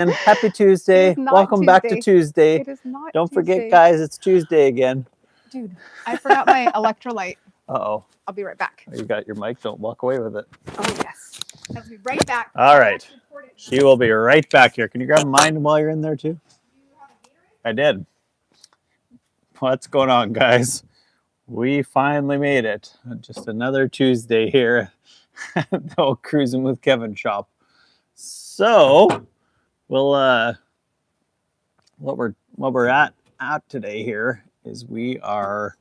And happy Tuesday. Welcome back to Tuesday. It is not Don't Tuesday. forget, guys, it's Tuesday again. Dude, I forgot my electrolyte. Uh-oh. I'll be right back. You got your mic. Don't walk away with it. Oh, yes. I'll be right back. All right. She will be right back here. Can you grab mine while you're in there, too? I did. What's going on, guys? We finally made it. Just another Tuesday here at the old Cruising with Kevin shop. So, we'll what we're at today here is we are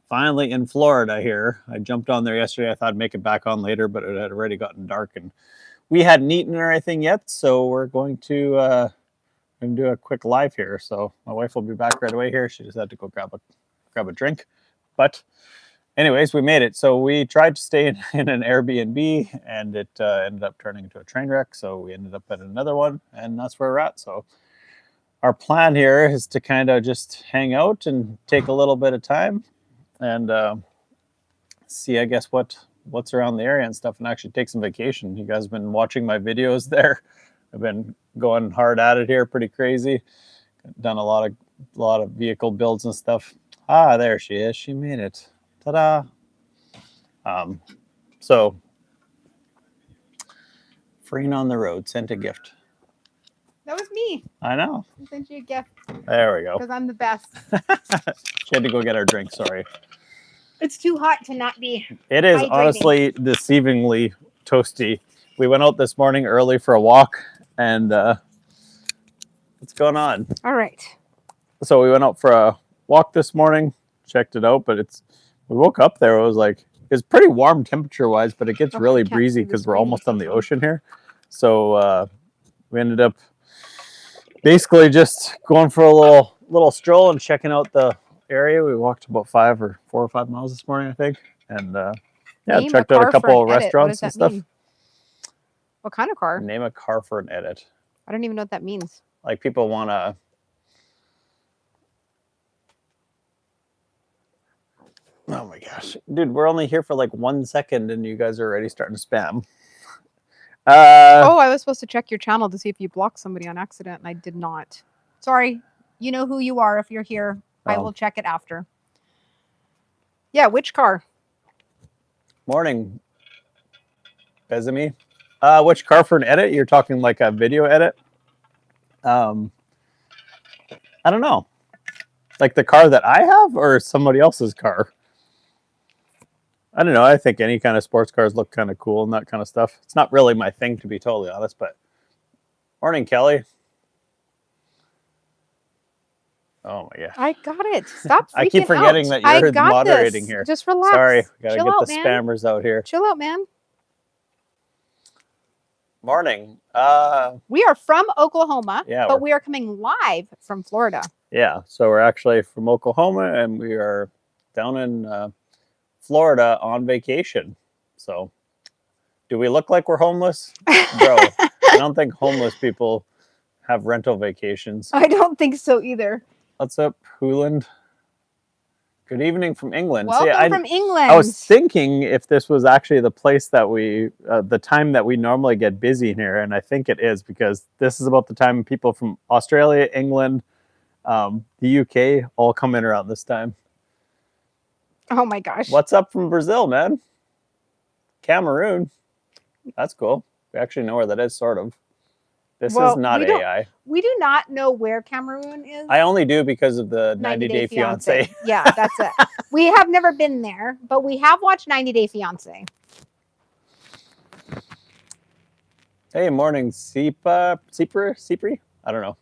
finally in Florida here. I jumped on there yesterday. I thought I'd make it back on later, but it had already gotten dark and we hadn't eaten or anything yet. So we're going to do a quick live here. So my wife will be back right away here. She just had to go grab a drink. But anyways, we made it. So we tried to stay in an Airbnb and it ended up turning into a train wreck. So we ended up at another one and that's where we're at. So our plan here is to kind of just hang out and take a little bit of time and see, I guess, what's around the area and stuff and actually take some vacation. You guys have been watching my videos there. I've been going hard at it here, pretty crazy. Done a lot of vehicle builds and stuff. Ah, there she is. She made it. Ta-da. So, Freen on the road sent a gift. That was me. I know. I sent you a gift. There we go. Because I'm the best. She had to go get our drink, sorry. It's too hot to not be It is hydrating. honestly deceivingly toasty. We went out this morning early for a walk and what's going on? All right. So we went out for a walk this morning, checked it out, but we woke up there. It was pretty warm temperature wise, but it gets really breezy because we're almost on the ocean here. So we ended up basically just going for a little stroll and checking out the area. We walked about 4 or 5 miles this morning, I think, and checked out a couple of restaurants and stuff. Mean? What kind of car? Name a car for an edit. I don't even know what that means. Like people want to. Oh my gosh, dude, we're only here for like 1 second, and you guys are already starting to spam. I was supposed to check your channel to see if you blocked somebody on accident, and I did not. Sorry. You know who you are if you're here. I will check it after. Yeah, which car? Morning, Bezami. Which car for an edit? You're talking like a video edit? I don't know. Like the car that I have or somebody else's car? I don't know. I think any kind of sports cars look kind of cool and that kind of stuff. It's not really my thing, to be totally honest, but morning, Kelly. Oh my gosh. I got it. Stop freaking out. I keep forgetting that you're moderating here. Just relax. Sorry. Gotta Chill get out, the man. spammers out here. Chill out, man. Morning. We are from Oklahoma, yeah, but we are coming live from Florida. Yeah, so we're actually from Oklahoma and we are down in Florida on vacation. So, do we look like we're homeless? Bro, I don't think homeless people have rental vacations. I don't think so either. What's up, Hooland? Good evening from England. Welcome from England. I was thinking if this was actually the place that the time that we normally get busy in here, and I think it is because this is about the time people from Australia, England, the UK all come in around this time. Oh my gosh. What's up from Brazil, man? Cameroon. That's cool. We actually know where that is, sort of. This is not AI. We do not know where Cameroon is. I only do because of the 90 Day Fiancé. Yeah, that's it. We have never been there, but we have watched 90 Day Fiancé. Hey, morning, Cipri? I don't know.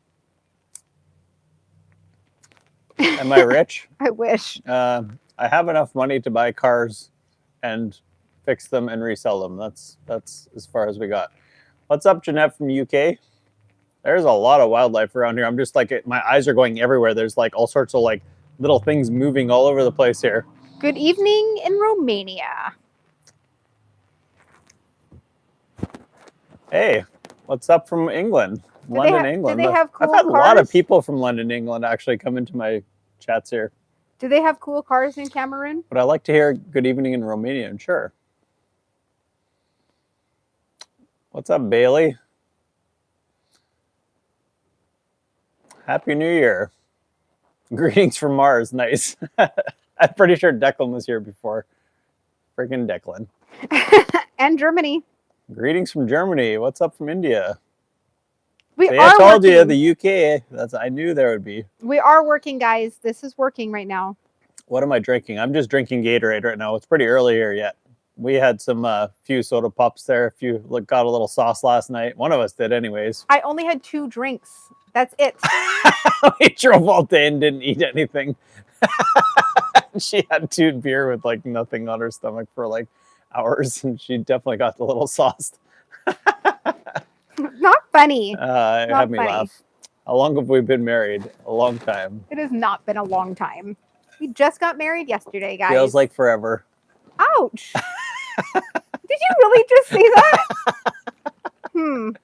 Am I rich? I wish. I have enough money to buy cars and fix them and resell them. That's as far as we got. What's up, Jeanette from UK? There's a lot of wildlife around here. I'm just like, my eyes are going everywhere. There's like all sorts of like little things moving all over the place here. Good evening in Romania. Hey, what's up from England? London, England. Do they have cool I've had cars? a lot of people from London, England actually come into my chats here. Do they have cool cars in Cameroon? But I like to hear good evening in Romanian, sure. What's up, Bailey? Happy New Year. Greetings from Mars. Nice. I'm pretty sure Declan was here before. Freaking Declan. And Germany. Greetings from Germany. What's up from India? We See, are I told working. you the UK. I knew there would be. We are working, guys. This is working right now. What am I drinking? I'm just drinking Gatorade right now. It's pretty early here yet. We had some few soda pops there. Got a little sauce last night. One of us did, anyways. I only had 2 drinks. That's it. We drove all day and didn't eat anything. She had 2 beer with like nothing on her stomach for like hours, and she definitely got a little sauced. Not funny. It Not had me funny. laugh. How long have we been married? A long time. It has not been a long time. We just got married yesterday, guys. Feels like forever. Ouch. Did you really just say that?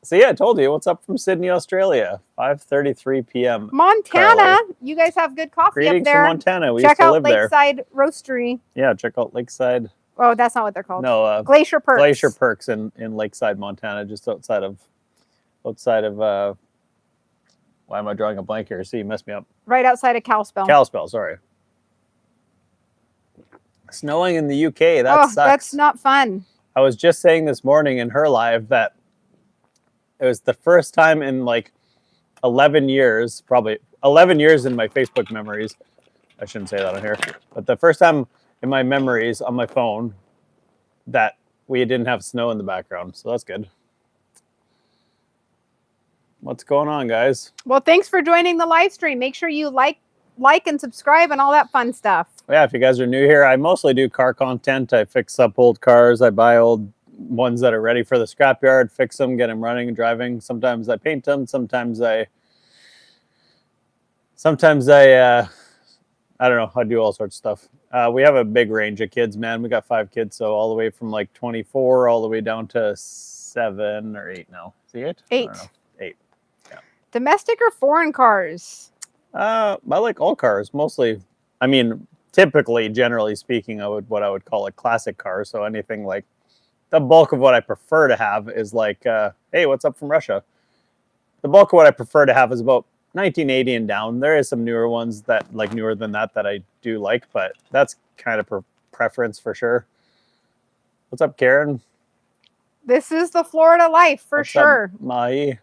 See, I told you. What's up from Sydney, Australia? 5:33 p.m. Montana. Carly. You guys have good coffee Greetings up there. from Montana. We Check used to out live there. Lakeside Roastery. Yeah, check out Lakeside. Oh, that's not what they're called. No, Glacier Perks. Glacier Perks in Lakeside, Montana, just outside of. Why am I drawing a blank here? See, you messed me up. Right outside of Kalispell. Kalispell, sorry. Snowing in the UK. That sucks. That's not fun. I was just saying this morning in her live that it was the first time in like 11 years, probably 11 years in my Facebook memories. I shouldn't say that on here, but the first time in my memories on my phone that we didn't have snow in the background. So that's good. What's going on, guys? Well, thanks for joining the live stream. Make sure you like and subscribe and all that fun stuff. Yeah, if you guys are new here, I mostly do car content. I fix up old cars. I buy old ones that are ready for the scrapyard, fix them, get them running and driving. Sometimes I paint them. Sometimes I don't know. I do all sorts of stuff. We have a big range of kids, man. We got 5 kids, so all the way from like 24 all the way down to 7 or 8 now. See it? 8. I don't know. 8. Yeah. Domestic or foreign cars? I like all cars, mostly. I mean, typically, generally speaking, what I would call a classic car. So anything like the bulk of what I prefer to have is like, hey, what's up from Russia? The bulk of what I prefer to have is about 1980 and down. There is some newer ones that like newer than that I do like, but that's kind of preference for sure. What's up, Karen? This is the Florida life for sure. Mahi.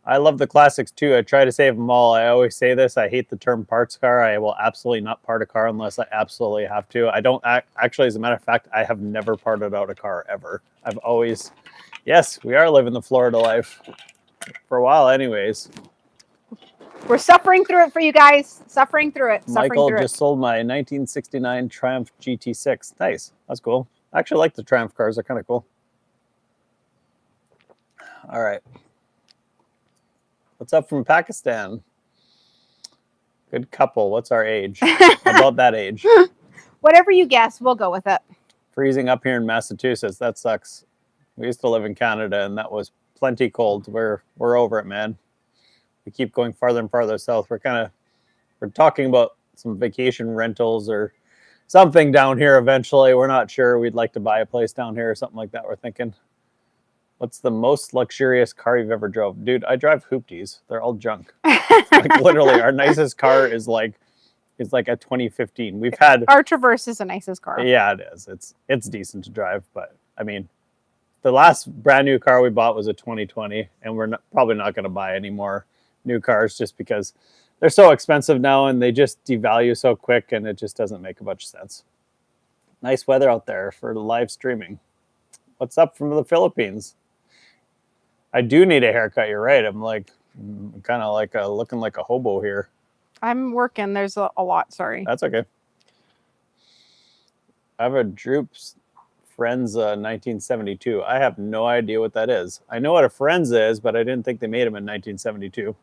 I love the classics too. I try to save them all. I always say this. I hate the term parts car. I will absolutely not part a car unless I absolutely have to. I don't actually, as a matter of fact, I have never parted out a car ever. I've always, yes, we are living the Florida life for a while anyways. We're suffering through it for you guys. Suffering through it. Michael just sold my 1969 Triumph GT6. Nice. That's cool. I actually like the Triumph cars. They're kind of cool. All right. What's up from Pakistan? Good couple. What's our age? About that age. Whatever you guess, we'll go with it. Freezing up here in Massachusetts. That sucks. We used to live in Canada, and that was plenty cold. We're over it, man. We keep going farther and farther south. We're talking about some vacation rentals or something down here eventually. We're not sure. We'd like to buy a place down here or something like that. We're thinking. What's the most luxurious car you've ever drove? Dude, I drive hoopties. They're all junk. Like literally, our nicest car is like a 2015. We've had our Traverse is the nicest car. Yeah, it is. It's decent to drive, but I mean, the last brand new car we bought was a 2020, and we're probably not going to buy any more new cars just because they're so expensive now and they just devalue so quick, and it just doesn't make a bunch of sense. Nice weather out there for live streaming. What's up from the Philippines? I do need a haircut. You're right. I'm kind of like looking like a hobo here. I'm working. There's a lot. Sorry. That's okay. I have a Droops Friends 1972. I have no idea what that is. I know what a Friends is, but I didn't think they made them in 1972.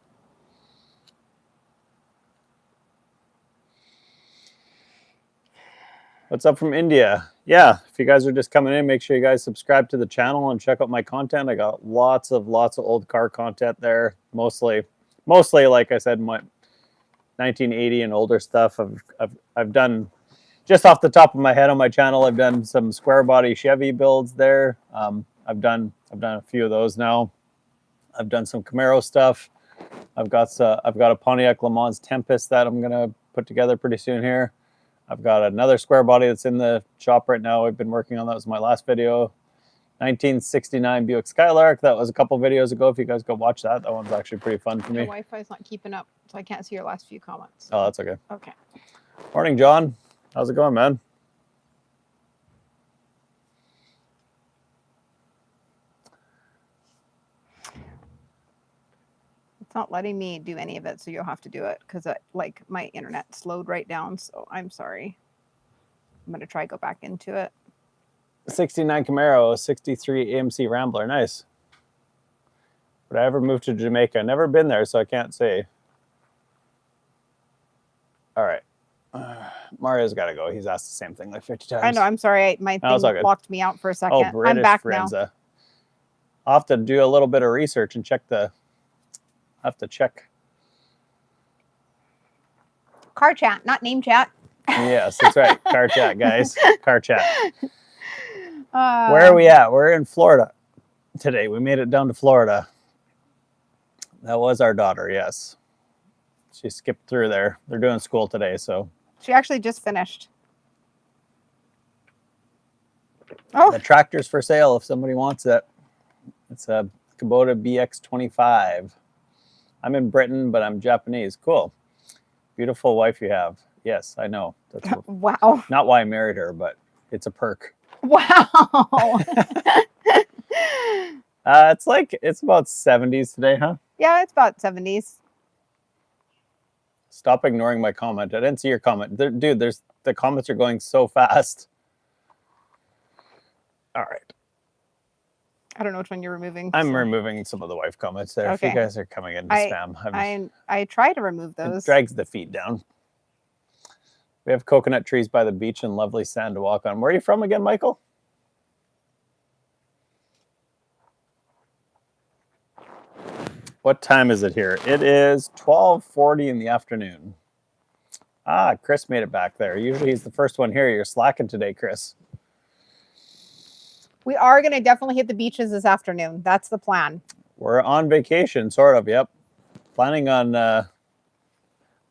What's up from India? Yeah, if you guys are just coming in, make sure you guys subscribe to the channel and check out my content. I got lots of old car content there. Mostly like I said, my 1980 and older stuff. I've done, just off the top of my head on my channel, I've done some square body Chevy builds there. I've done a few of those now. I've done some Camaro stuff. I've got a Pontiac Le Mans Tempest that I'm gonna put together pretty soon here. I've got another square body that's in the shop right now. I've been working on that. Was my last video. 1969 Buick Skylark. That was a couple videos ago. If you guys go watch that, that one's actually pretty fun for me. The Wi-Fi is not keeping up, so I can't see your last few comments. Oh, that's okay. Okay. Morning, John. How's it going, man? It's not letting me do any of it, so you'll have to do it because like my internet slowed right down. So I'm sorry. I'm gonna try go back into it. 69 Camaro, 63 AMC Rambler. Nice. Would I ever move to Jamaica? Never been there, so I can't say. All right. Mario's got to go. He's asked the same thing like 50 times. I know. I'm sorry. My thing locked me out for a second. Oh, British I'm back Frienza. now. I'll have to do a little bit of research and check the... I have to check. Car chat, not name chat. Yes, that's right. Car chat, guys. Car chat. Where are we at? We're in Florida today. We made it down to Florida. That was our daughter, yes. She skipped through there. They're doing school today, so... She actually just finished. Oh. The tractor's for sale if somebody wants it. It's a Kubota BX25. I'm in Britain, but I'm Japanese. Cool. Beautiful wife you have. Yes, I know. That's wow. Not why I married her, but it's a perk. Wow. It's about 70s today, huh? Yeah, it's about 70s. Stop ignoring my comment. I didn't see your comment. Dude, the comments are going so fast. All right. I don't know which one you're removing. I'm removing some of the wife comments there. Okay. If you guys are coming into spam. I try to remove those. It drags the feet down. We have coconut trees by the beach and lovely sand to walk on. Where are you from again, Michael? What time is it here? It is 12:40 in the afternoon. Ah, Chris made it back there. Usually he's the first one here. You're slacking today, Chris. We are going to definitely hit the beaches this afternoon. That's the plan. We're on vacation, sort of, yep. Planning on... I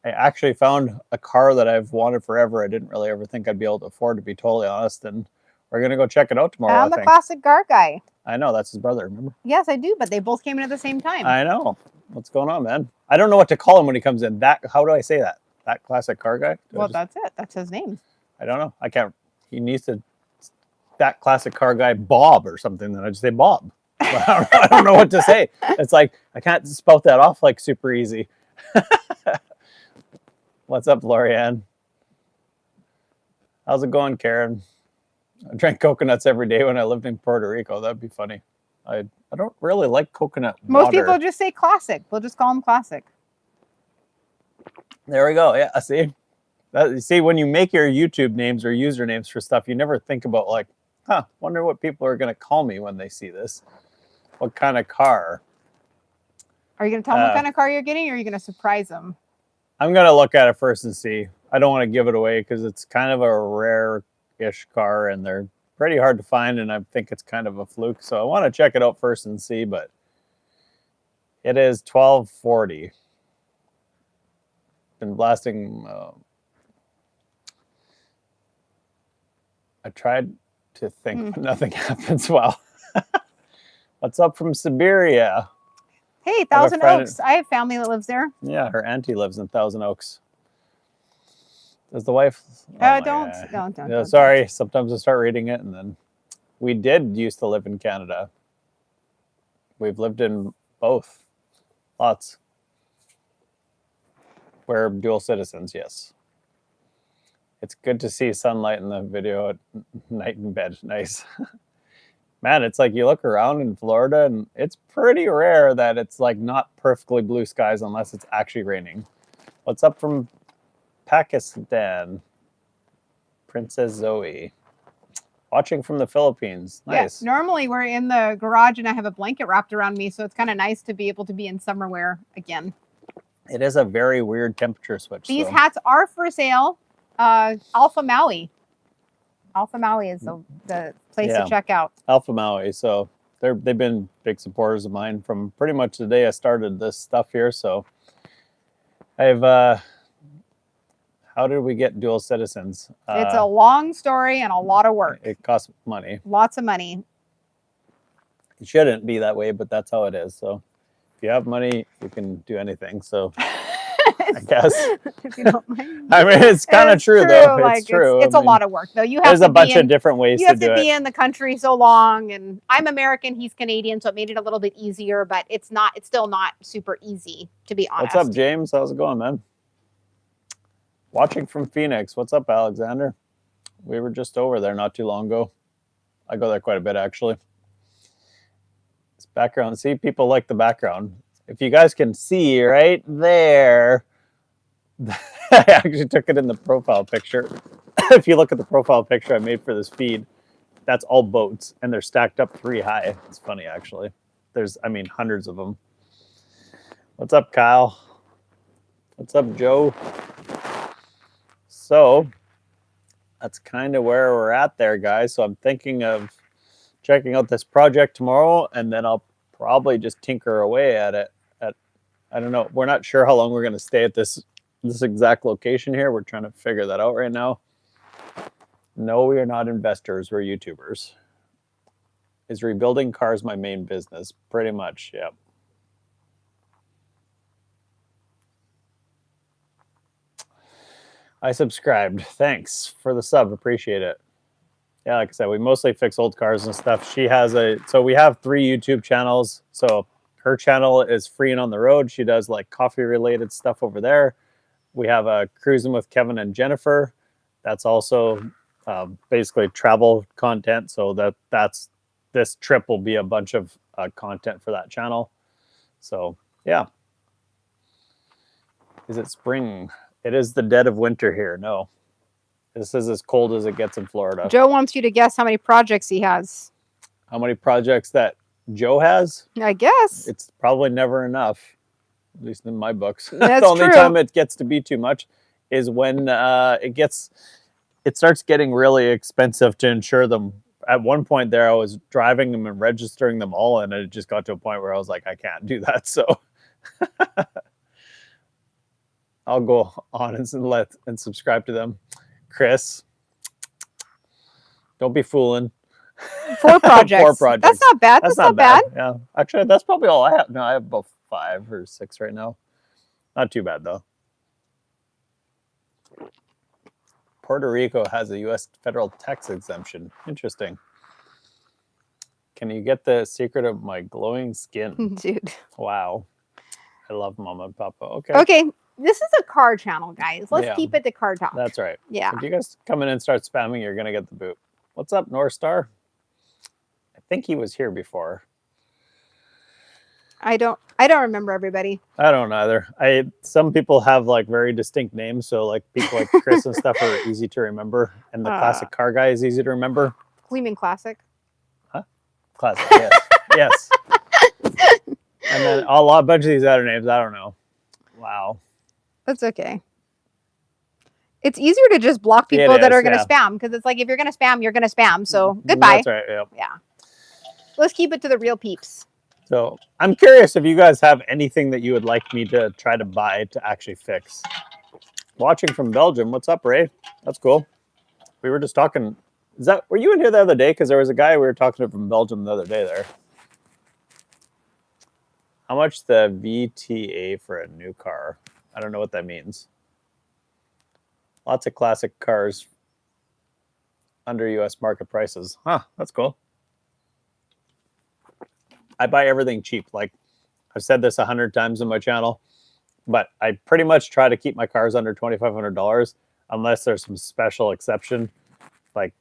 actually found a car that I've wanted forever. I didn't really ever think I'd be able to afford, to be totally honest. And we're going to go check it out tomorrow, I'm the classic car guy. I know, that's his brother, remember? Yes, I do, but they both came in at the same time. I know. What's going on, man? I don't know what to call him when he comes in. How do I say that? That classic car guy? That's it. That's his name. I don't know. I can't. He needs to... That classic car guy, Bob, or something. Then I just say Bob. I don't know what to say. It's like, I can't spout that off like super easy. What's up, Lorianne? How's it going, Karen? I drank coconuts every day when I lived in Puerto Rico. That'd be funny. I don't really like coconut Most water. people just say classic. We'll just call them classic. There we go. Yeah, see? See, when you make your YouTube names or usernames for stuff, you never think about like, wonder what people are going to call me when they see this. What kind of car? Are you going to tell them what kind of car you're getting, or are you going to surprise them? I'm going to look at it first and see. I don't want to give it away because it's kind of a rare-ish car, and they're pretty hard to find, and I think it's kind of a fluke. So I want to check it out first and see, but it is 12:40. Been blasting... I tried to think, but nothing happens well. What's up from Siberia? Hey, Thousand Oaks. I have family that lives there. Yeah, her auntie lives in Thousand Oaks. Does the wife? Don't. Sorry, sometimes I start reading it, and then we did used to live in Canada. We've lived in both. Lots. We're dual citizens, yes. It's good to see sunlight in the video at night in bed. Nice. Man, it's like you look around in Florida and it's pretty rare that it's like not perfectly blue skies unless it's actually raining. What's up from Pakistan? Princess Zoe. Watching from the Philippines. Nice. Yeah, normally we're in the garage and I have a blanket wrapped around me, so it's kind of nice to be able to be in summer wear again. It is a very weird temperature switch. These hats are for sale. Alpha Maui. Alpha Maui is the place to check out. Alpha Maui. So they've been big supporters of mine from pretty much the day I started this stuff here. So I've how did we get dual citizens? It's a long story and a lot of work. It costs money. Lots of money. It shouldn't be that way, but that's how it is. So if you have money, you can do anything. So I guess. If you don't mind. I mean, it's kind of true, though. Like, it's true. It's a lot of work, though. You have there's a bunch of different ways you to have do to it. be in the country so long, and I'm American, he's Canadian, so it made it a little bit easier, but it's still not super easy, to be honest. What's up, James? How's it going, man? Watching from Phoenix. What's up, Alexander? We were just over there not too long ago. I go there quite a bit, actually. This background. See, people like the background. If you guys can see right there, I actually took it in the profile picture. If you look at the profile picture I made for this feed, that's all boats, and they're stacked up 3 high. It's funny, actually. There's, I mean, hundreds of them. What's up, Kyle? What's up, Joe? So that's kind of where we're at there, guys. So I'm thinking of checking out this project tomorrow, and then I'll probably just tinker away at it. I don't know. We're not sure how long we're going to stay at this exact location here. We're trying to figure that out right now. No, we are not investors. We're YouTubers. Is rebuilding cars my main business? Pretty much, yeah. I subscribed. Thanks for the sub. Appreciate it. Yeah, like I said, we mostly fix old cars and stuff. So we have 3 YouTube channels. So her channel is Free and on the Road. She does like coffee related stuff over there. We have a Cruising with Kevin and Jennifer. That's also basically travel content. So this trip will be a bunch of content for that channel. So yeah. Is it spring? It is the dead of winter here. No. This is as cold as it gets in Florida. Joe wants you to guess how many projects he has. How many projects that Joe has? I guess. It's probably never enough, at least in my books. That's the only true. time it gets to be too much is when it starts getting really expensive to insure them. At one point there, I was driving them and registering them all, and it just got to a point where I was like, I can't do that. So I'll go on and subscribe to them. Chris, don't be fooling. 4 projects. 4 projects. That's not bad. That's not bad. Yeah. Actually, that's probably all I have. No, I have about 5 or 6 right now. Not too bad, though. Puerto Rico has a U.S. federal tax exemption. Interesting. Can you get the secret of my glowing skin? Dude. Wow. I love Mama and Papa. Okay. Okay. This is a car channel, guys. Let's keep it to car talk. That's right. Yeah. If you guys come in and start spamming, you're going to get the boot. What's up, North Star? I think he was here before. I don't remember everybody. I don't either. Some people have like very distinct names, so like people like Chris and stuff are easy to remember, and the classic car guy is easy to remember. Gleaming Classic. Huh? Classic, yes. Yes. And then a bunch of these other names, I don't know. Wow. That's okay. It's easier to just block people that are going to spam, because it's like if you're going to spam, you're going to spam. So goodbye. That's right. Yeah. Yeah. Let's keep it to the real peeps. So I'm curious if you guys have anything that you would like me to try to buy to actually fix. Watching from Belgium. What's up, Ray? That's cool. We were just talking. Were you in here the other day? Because there was a guy we were talking to from Belgium the other day there. How much the VTA for a new car? I don't know what that means. Lots of classic cars under U.S. market prices. Huh, that's cool. I buy everything cheap. Like I've said this 100 times on my channel, but I pretty much try to keep my cars under $2,500 unless there's some special exception, like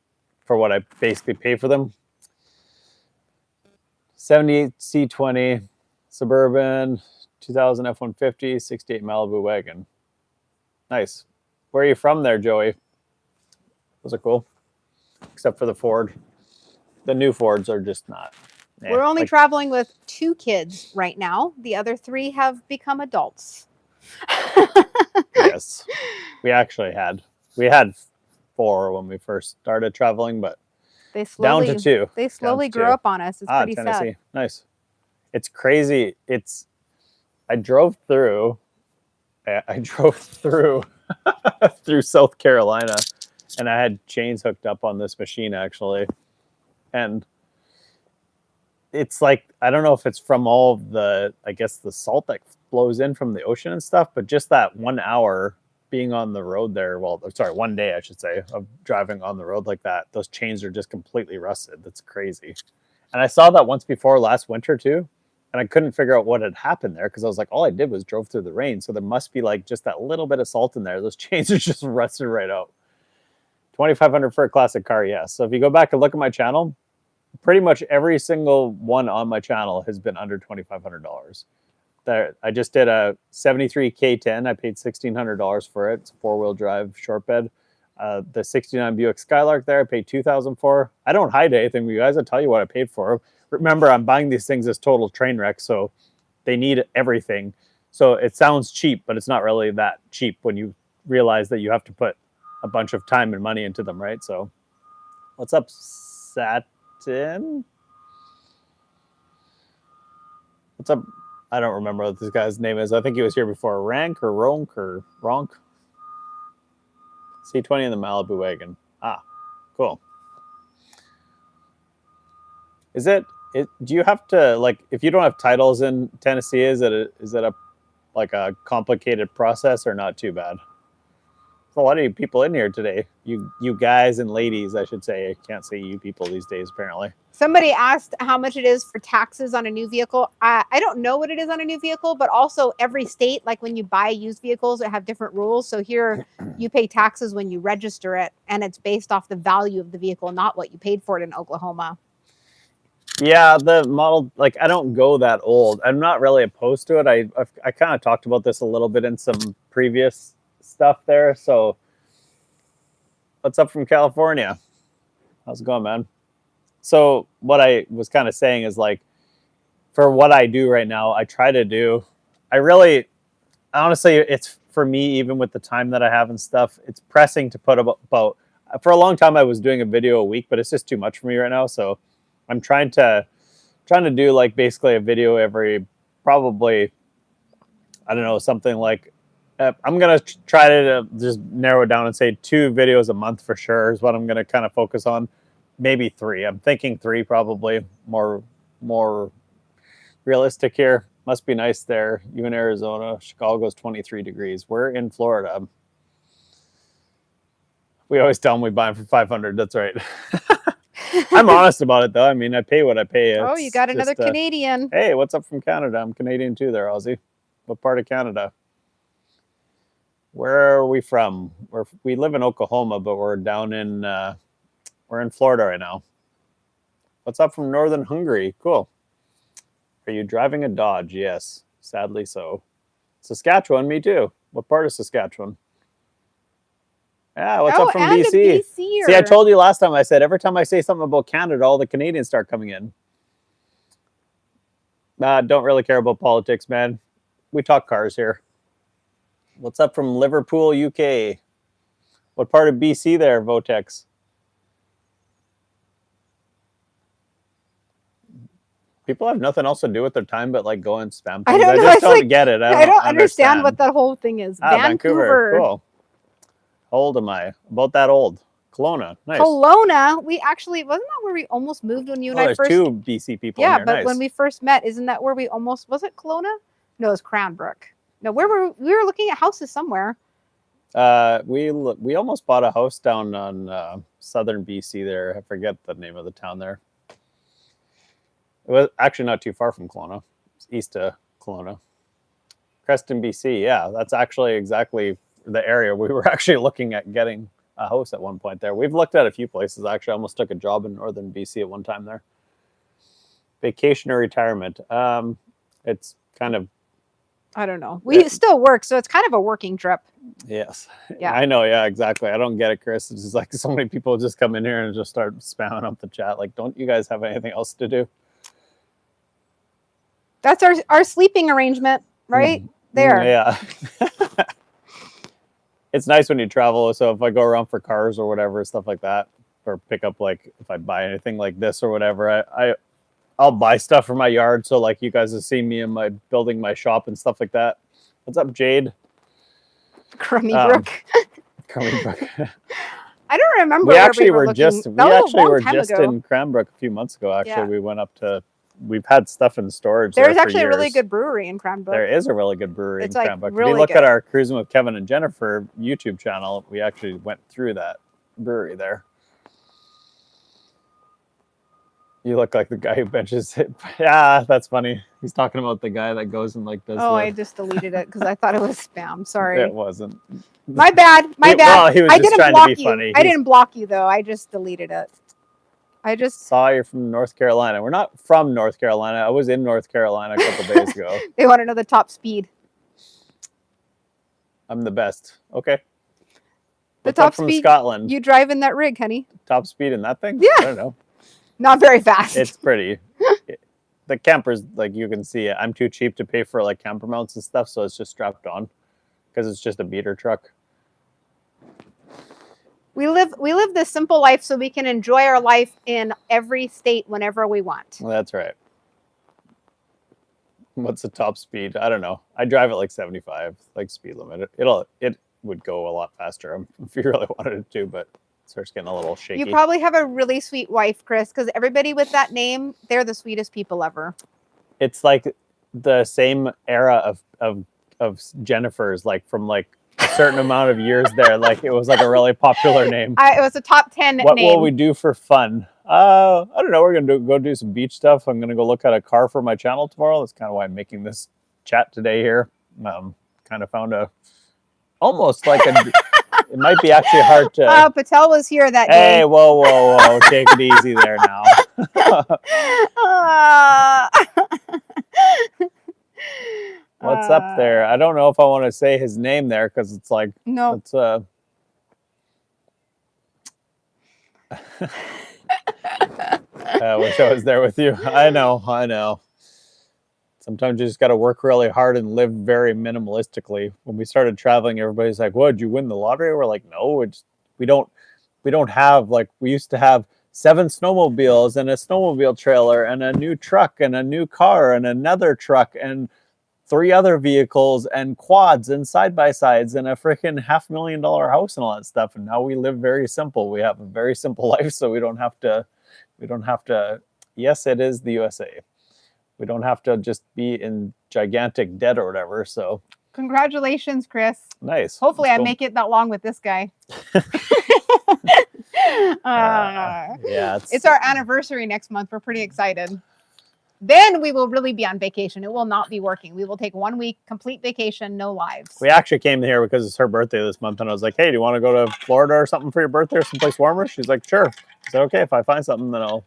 for what I basically pay for them. 78 C20, Suburban, 2000 F-150, 68 Malibu wagon. Nice. Where are you from there, Joey? Those are cool. Except for the Ford. The new Fords are just not. We're only traveling with 2 kids right now. The other 3 have become adults. Yes. We had 4 when we first started traveling, but Down to 2. They slowly grew 2. up on us. It's pretty Tennessee. sad. Nice. It's crazy. I drove through through South Carolina, and I had chains hooked up on this machine actually. And it's like, I don't know if it's from all the, I guess, the salt that flows in from the ocean and stuff, but just that 1 hour being on the road there, well, sorry, 1 day, I should say, of driving on the road like that, those chains are just completely rusted. That's crazy. And I saw that once before last winter too, and I couldn't figure out what had happened there because I was like, all I did was drove through the rain, so there must be like just that little bit of salt in there. Those chains are just rusted right out. $2,500 for a classic car, yes. So if you go back and look at my channel, pretty much every single one on my channel has been under $2,500. There, I just did a 73 K10. I paid $1,600 for it. It's a 4-wheel drive short bed. The 69 Buick Skylark there, I paid $2,000 for. I don't hide anything with you guys. I'll tell you what I paid for. Remember, I'm buying these things as total train wrecks, so they need everything. So it sounds cheap, but it's not really that cheap when you realize that you have to put a bunch of time and money into them, right? So what's up, Satin? What's up? I don't remember what this guy's name is. I think he was here before. Rank or Ronk or Ronk? C20 in the Malibu wagon. Ah, cool. Is it? Do you have to, like, if you don't have titles in Tennessee, is it a like a complicated process or not too bad? There's a lot of you people in here today. You guys and ladies, I should say. I can't say you people these days, apparently. Somebody asked how much it is for taxes on a new vehicle. I don't know what it is on a new vehicle, but also every state, like when you buy used vehicles, it have different rules. So here you pay taxes when you register it, and it's based off the value of the vehicle, not what you paid for it in Oklahoma. Yeah, the model, like, I don't go that old. I'm not really opposed to it. I kind of talked about this a little bit in some previous stuff there. So what's up from California? How's it going, man? So what I was kind of saying is, like, for what I do right now, I try to do, honestly, it's for me, even with the time that I have and stuff, it's pressing to put about for a long time I was doing a video a week, but it's just too much for me right now. So I'm trying to do, like, basically a video every, probably, I don't know, something like, I'm going to try to just narrow it down and say 2 videos a month for sure is what I'm going to kind of focus on. Maybe 3. I'm thinking 3, probably more realistic here. Must be nice there. You in Arizona. Chicago's 23 degrees. We're in Florida. We always tell them we buy them for 500. That's right. I'm honest about it, though. I mean, I pay what I pay. Oh, you got another Canadian. Hey, what's up from Canada? I'm Canadian too there, Aussie. What part of Canada? Where are we from? We live in Oklahoma, but we're down in, we're in Florida right now. What's up from Northern Hungary? Cool. Are you driving a Dodge? Yes, sadly so. Saskatchewan, me too. What part of Saskatchewan? Yeah, what's up from BC? See, I told you last time, I said every time I say something about Canada, all the Canadians start coming in. Don't really care about politics, man. We talk cars here. What's up from Liverpool, UK? What part of BC there, Votex? People have nothing else to do with their time but, like, go and spam things. I don't know. I just don't get it. I don't understand what that whole thing is. Vancouver. Cool. How old am I? About that old. Kelowna. Nice. Kelowna. We actually, wasn't that where we almost moved when you and I first? There's 2 BC people in Yeah, there. but Nice. when we first met, isn't that where we almost, was it Kelowna? No, it was Cranbrook. No, we were looking at houses somewhere. We almost bought a house down on southern BC there. I forget the name of the town there. It was actually not too far from Kelowna. It's east of Kelowna. Creston, BC. Yeah, that's actually exactly the area we were actually looking at getting a house at one point there. We've looked at a few places. Actually, I almost took a job in northern BC at one time there. Vacation or retirement? It's kind of, I don't know. We still work, so it's kind of a working trip. Yes. Yeah. I know. Yeah, exactly. I don't get it, Chris. It's just like so many people just come in here and just start spamming up the chat. Like, don't you guys have anything else to do? That's our sleeping arrangement, right? There. Yeah. It's nice when you travel. So if I go around for cars or whatever, stuff like that, or pick up, like if I buy anything like this or whatever, I'll buy stuff for my yard. So like you guys have seen me in my building my shop and stuff like that. What's up, Jade? Crummy Brook. Crummy Brook. I don't remember. We actually were looking. just in Cranbrook a few months ago. Actually, we went up to. We've had stuff in storage. There's actually a really good brewery in Cranbrook. There is a really good brewery in Cranbrook. Really if you look good. at our Cruising with Kevin and Jennifer YouTube channel, we actually went through that brewery there. You look like the guy who benches it. Yeah, that's funny. He's talking about the guy that goes and like does. Oh, I just deleted it because I thought it was spam. Sorry. It wasn't. My bad. My bad. Well, he was I just didn't trying block to be you. funny. I didn't block you though. I just deleted it. I just saw you're from North Carolina. We're not from North Carolina. I was in North Carolina a couple days ago. They want to know the top speed. I'm the best. Okay. The top from speed. Scotland. You drive in that rig, honey. Top speed in that thing? Yeah. I don't know. Not very fast. It's pretty. The campers, like you can see it. I'm too cheap to pay for like camper mounts and stuff, so it's just strapped on because it's just a beater truck. We live this simple life so we can enjoy our life in every state whenever we want. Well, that's right. What's the top speed? I don't know. I drive at like 75, like speed limit. It would go a lot faster if you really wanted it to, but it starts getting a little shaky. You probably have a really sweet wife, Chris, because everybody with that name, they're the sweetest people ever. It's like the same era of Jennifer's, like from like a certain amount of years there. Like it was like a really popular name. It was a top 10 What name. will we do for fun? I don't know. We're gonna go do some beach stuff. I'm gonna go look at a car for my channel tomorrow. That's kind of why I'm making this chat today here. Kind of found almost like it might be actually hard to. Patel was here that day. Hey, whoa! Take it easy there now. What's up there? I don't know if I want to say his name there because it's like no. It's I wish I was there with you. I know. Sometimes you just got to work really hard and live very minimalistically. When we started traveling, everybody's like, "What? Did you win the lottery?" We're like, "No, we don't have like we used to have 7 snowmobiles and a snowmobile trailer and a new truck and a new car and another truck and 3 other vehicles and quads and side-by-sides and a freaking $500,000 house and all that stuff. And now we live very simple. We have a very simple life, so we don't have to. Yes, it is the USA. We don't have to just be in gigantic debt or whatever. So congratulations, Chris. Nice. Hopefully I make it that long with this guy. Yeah, it's our anniversary next month. We're pretty excited. Then we will really be on vacation. It will not be working. We will take 1 week complete vacation, no lives. We actually came here because it's her birthday this month, and I was like, "Hey, do you want to go to Florida or something for your birthday, or someplace warmer?" She's like, "Sure." I said, "Okay, if I find something, then I'll."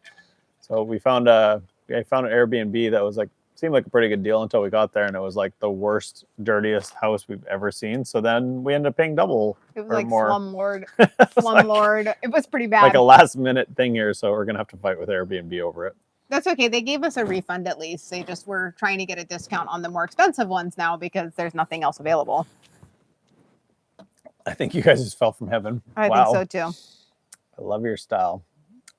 So we found an Airbnb that was like seemed like a pretty good deal until we got there, and it was like the worst, dirtiest house we've ever seen. So then we ended up paying double. It was or like more. slumlord. Slumlord. It was pretty bad. Like a last minute thing here, so we're gonna have to fight with Airbnb over it. That's okay. They gave us a refund at least. They just were trying to get a discount on the more expensive ones now because there's nothing else available. I think you guys just fell from heaven. I think so too. I love your style.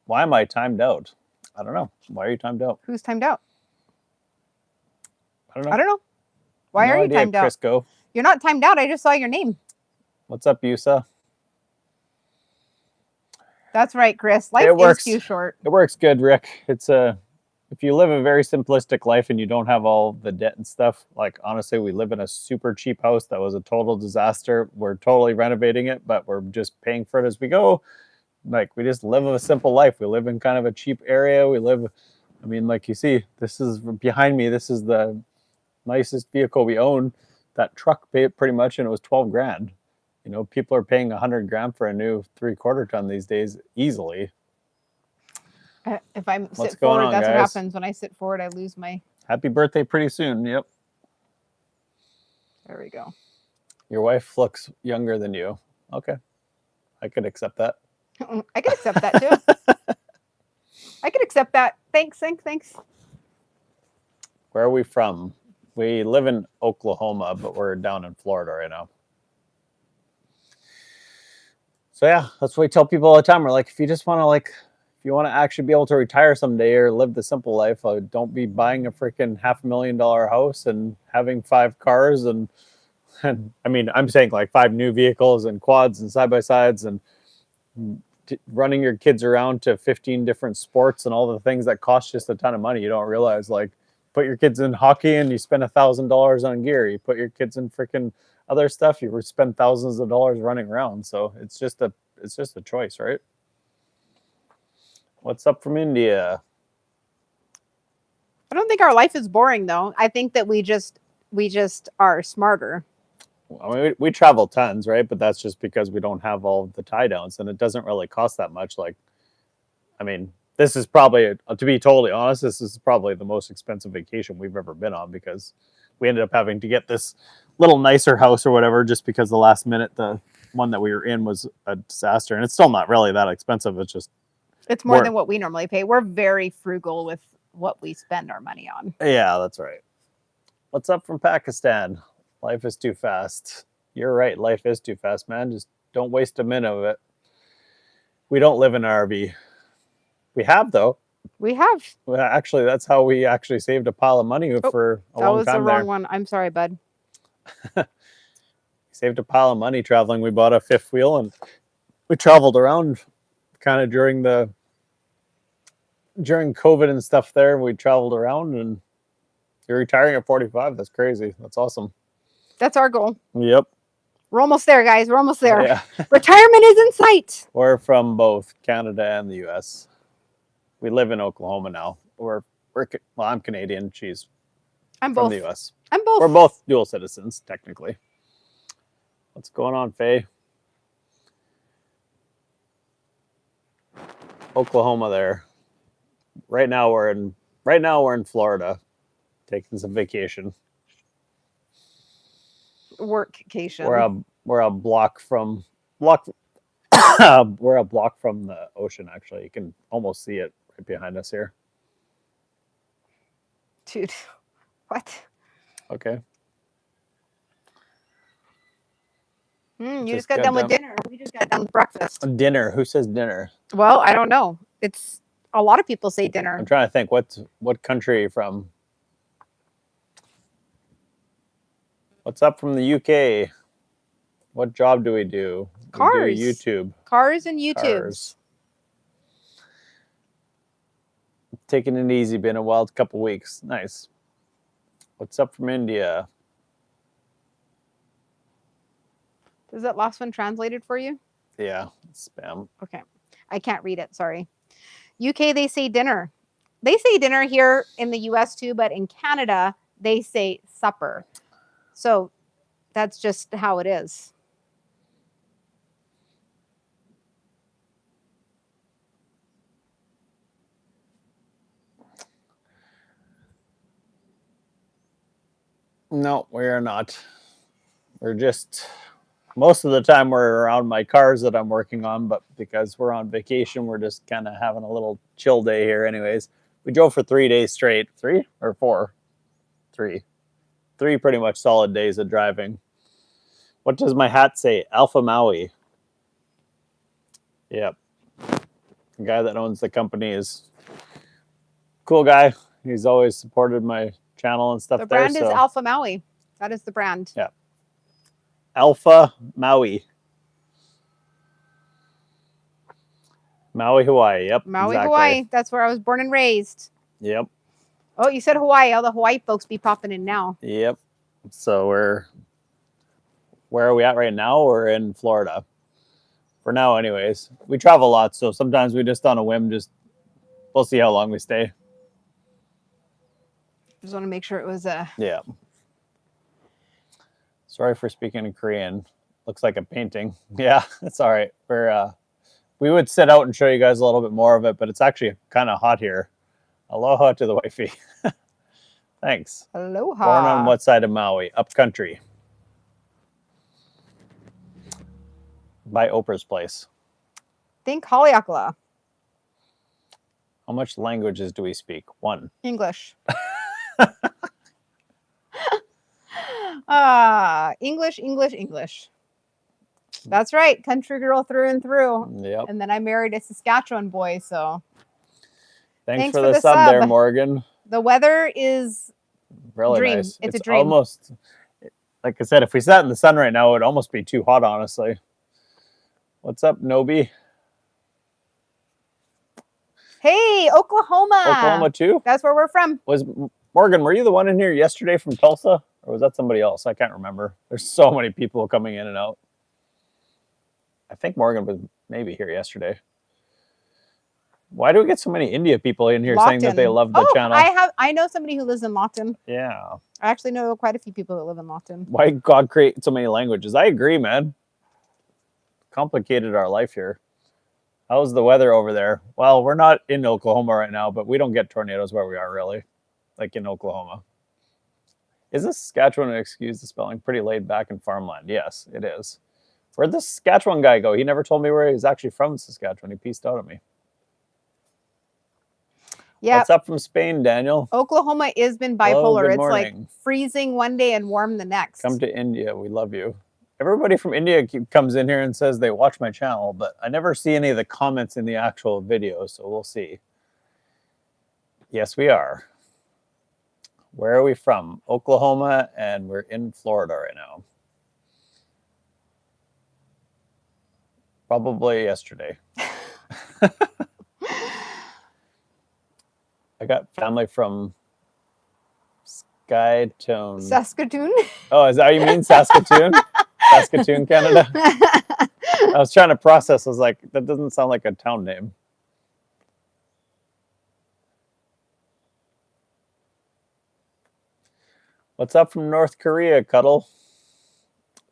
Why am I timed out? I don't know. Why are you timed out? Who's timed out? I don't know. I don't know. Why are you timed out? Crisco. You're not timed out. I just saw your name. What's up, Yusa? That's right, Chris. Life is too short. It works good, Rick. It's if you live a very simplistic life and you don't have all the debt and stuff, like honestly, we live in a super cheap house that was a total disaster. We're totally renovating it, but we're just paying for it as we go. Like we just live a simple life. We live in kind of a cheap area. I mean, like you see, this is behind me. This is the nicest vehicle we own. That truck paid pretty much, and it was 12 grand. You know, people are paying 100 grand for a new 3/4 ton these days easily. If I sit forward, that's what happens. When I sit forward, I lose my... Happy birthday pretty soon. Yep. There we go. Your wife looks younger than you. Okay. I could accept that. I could accept that too. I could accept that. Thanks. Where are we from? We live in Oklahoma, but we're down in Florida right now. So yeah, that's what we tell people all the time. We're like, if you just want to if you want to actually be able to retire someday or live the simple life, don't be buying a freaking $500,000 house and having 5 cars and I mean, I'm saying like 5 new vehicles and quads and side by sides and running your kids around to 15 different sports and all the things that cost just a ton of money. You don't realize, like, put your kids in hockey and you spend $1,000 on gear. You put your kids in freaking other stuff, you spend thousands of dollars running around. So it's just a choice, right? What's up from India? I don't think our life is boring though. I think that we just are smarter. I mean, we travel tons, right? But that's just because we don't have all the tie downs, and it doesn't really cost that much. Like, I mean, this is probably, to be totally honest, this is probably the most expensive vacation we've ever been on because we ended up having to get this little nicer house or whatever just because the last minute the one that we were in was a disaster, and it's still not really that expensive. It's more than what we normally pay. We're very frugal with what we spend our money on. Yeah, that's right. What's up from Pakistan? Life is too fast. You're right. Life is too fast, man. Just don't waste a minute of it. We don't live in an RV. We have, though. We have. Well, actually, that's how we actually saved a pile of money for a long time there. That was the wrong one. I'm sorry, bud. Saved a pile of money traveling. We bought a fifth wheel and we traveled around kind of during COVID and stuff there. We traveled around and you're retiring at 45. That's crazy. That's awesome. That's our goal. Yep. We're almost there, guys. We're almost there. Yeah. Retirement is in sight. We're from both Canada and the U.S. We live in Oklahoma now. Well, I'm Canadian. She's I'm from both. the U.S. I'm both. We're both dual citizens, technically. What's going on, Faye? Oklahoma there. Right now we're in Florida, taking some vacation. Workcation. We're a block from the ocean. Actually, you can almost see it right behind us here. Dude, what? Okay. You just got done with dinner. We just got done with breakfast. Dinner. Who says dinner? Well, I don't know. It's a lot of people say dinner. I'm trying to think. What country are you from? What's up from the UK? What job do we do? Cars. We do YouTube. Cars and YouTube. Cars. Taking it easy. Been a wild couple weeks. Nice. What's up from India? Is that last one translated for you? Yeah, spam. Okay. I can't read it. Sorry. UK, they say dinner. They say dinner here in the US too, but in Canada, they say supper. So that's just how it is. No, we are not. We're just, most of the time we're around my cars that I'm working on, but because we're on vacation, we're just kind of having a little chill day here anyways. We drove for 3 days straight. 3 or 4? 3. 3 pretty much solid days of driving. What does my hat say? Alpha Maui. Yep. The guy that owns the company is a cool guy. He's always supported my channel and stuff. The brand is Alpha Maui. That is the brand. Yeah. Alpha Maui. Maui, Hawaii. Yep. Maui, exactly. Hawaii. That's where I was born and raised. Yep. Oh, you said Hawaii. All the Hawaii folks be popping in now. Yep. So where are we at right now? We're in Florida. For now, anyways. We travel a lot, so sometimes we just on a whim, we'll see how long we stay. Just want to make sure it was Yeah. Sorry for speaking in Korean. Looks like a painting. Yeah, it's all right. We would sit out and show you guys a little bit more of it, but it's actually kind of hot here. Aloha to the wifey. Thanks. Aloha. Born on what side of Maui? Up country. By Oprah's place. Think Haleakala. How much languages do we speak? 1. English. English. That's right. Country girl through and through. Yep. And then I married a Saskatchewan boy. So Thanks for the sub there, Morgan. The weather is really dream. nice. It's a dream. Almost, like I said, if we sat in the sun right now, it would almost be too hot, honestly. What's up, Nobi? Hey, Oklahoma. Oklahoma too? That's where we're from. Morgan, were you the one in here yesterday from Tulsa? Or was that somebody else? I can't remember. There's so many people coming in and out. I think Morgan was maybe here yesterday. Why do we get so many India people in here saying that they love the channel? I know somebody who lives in Lawton. Yeah. I actually know quite a few people that live in Lawton. Why did God create so many languages? I agree, man. Complicated our life here. How's the weather over there? Well, we're not in Oklahoma right now, but we don't get tornadoes where we are, really. Like in Oklahoma. Isn't Saskatchewan, excuse the spelling, pretty laid back in farmland? Yes, it is. Where'd the Saskatchewan guy go? He never told me where he was actually from, Saskatchewan. He pieced out on me. Yeah. What's up from Spain, Daniel? Oklahoma has been bipolar. Hello, it's like freezing one day and warm the next. Come to India. We love you. Everybody from India comes in here and says they watch my channel, but I never see any of the comments in the actual video, so we'll see. Yes, we are. Where are we from? Oklahoma, and we're in Florida right now. Probably yesterday. I got family from Skytone. Saskatoon? Oh, is that what you mean? Saskatoon? Saskatoon, Canada? I was trying to process. I was like, that doesn't sound like a town name. What's up from North Korea, Cuddle?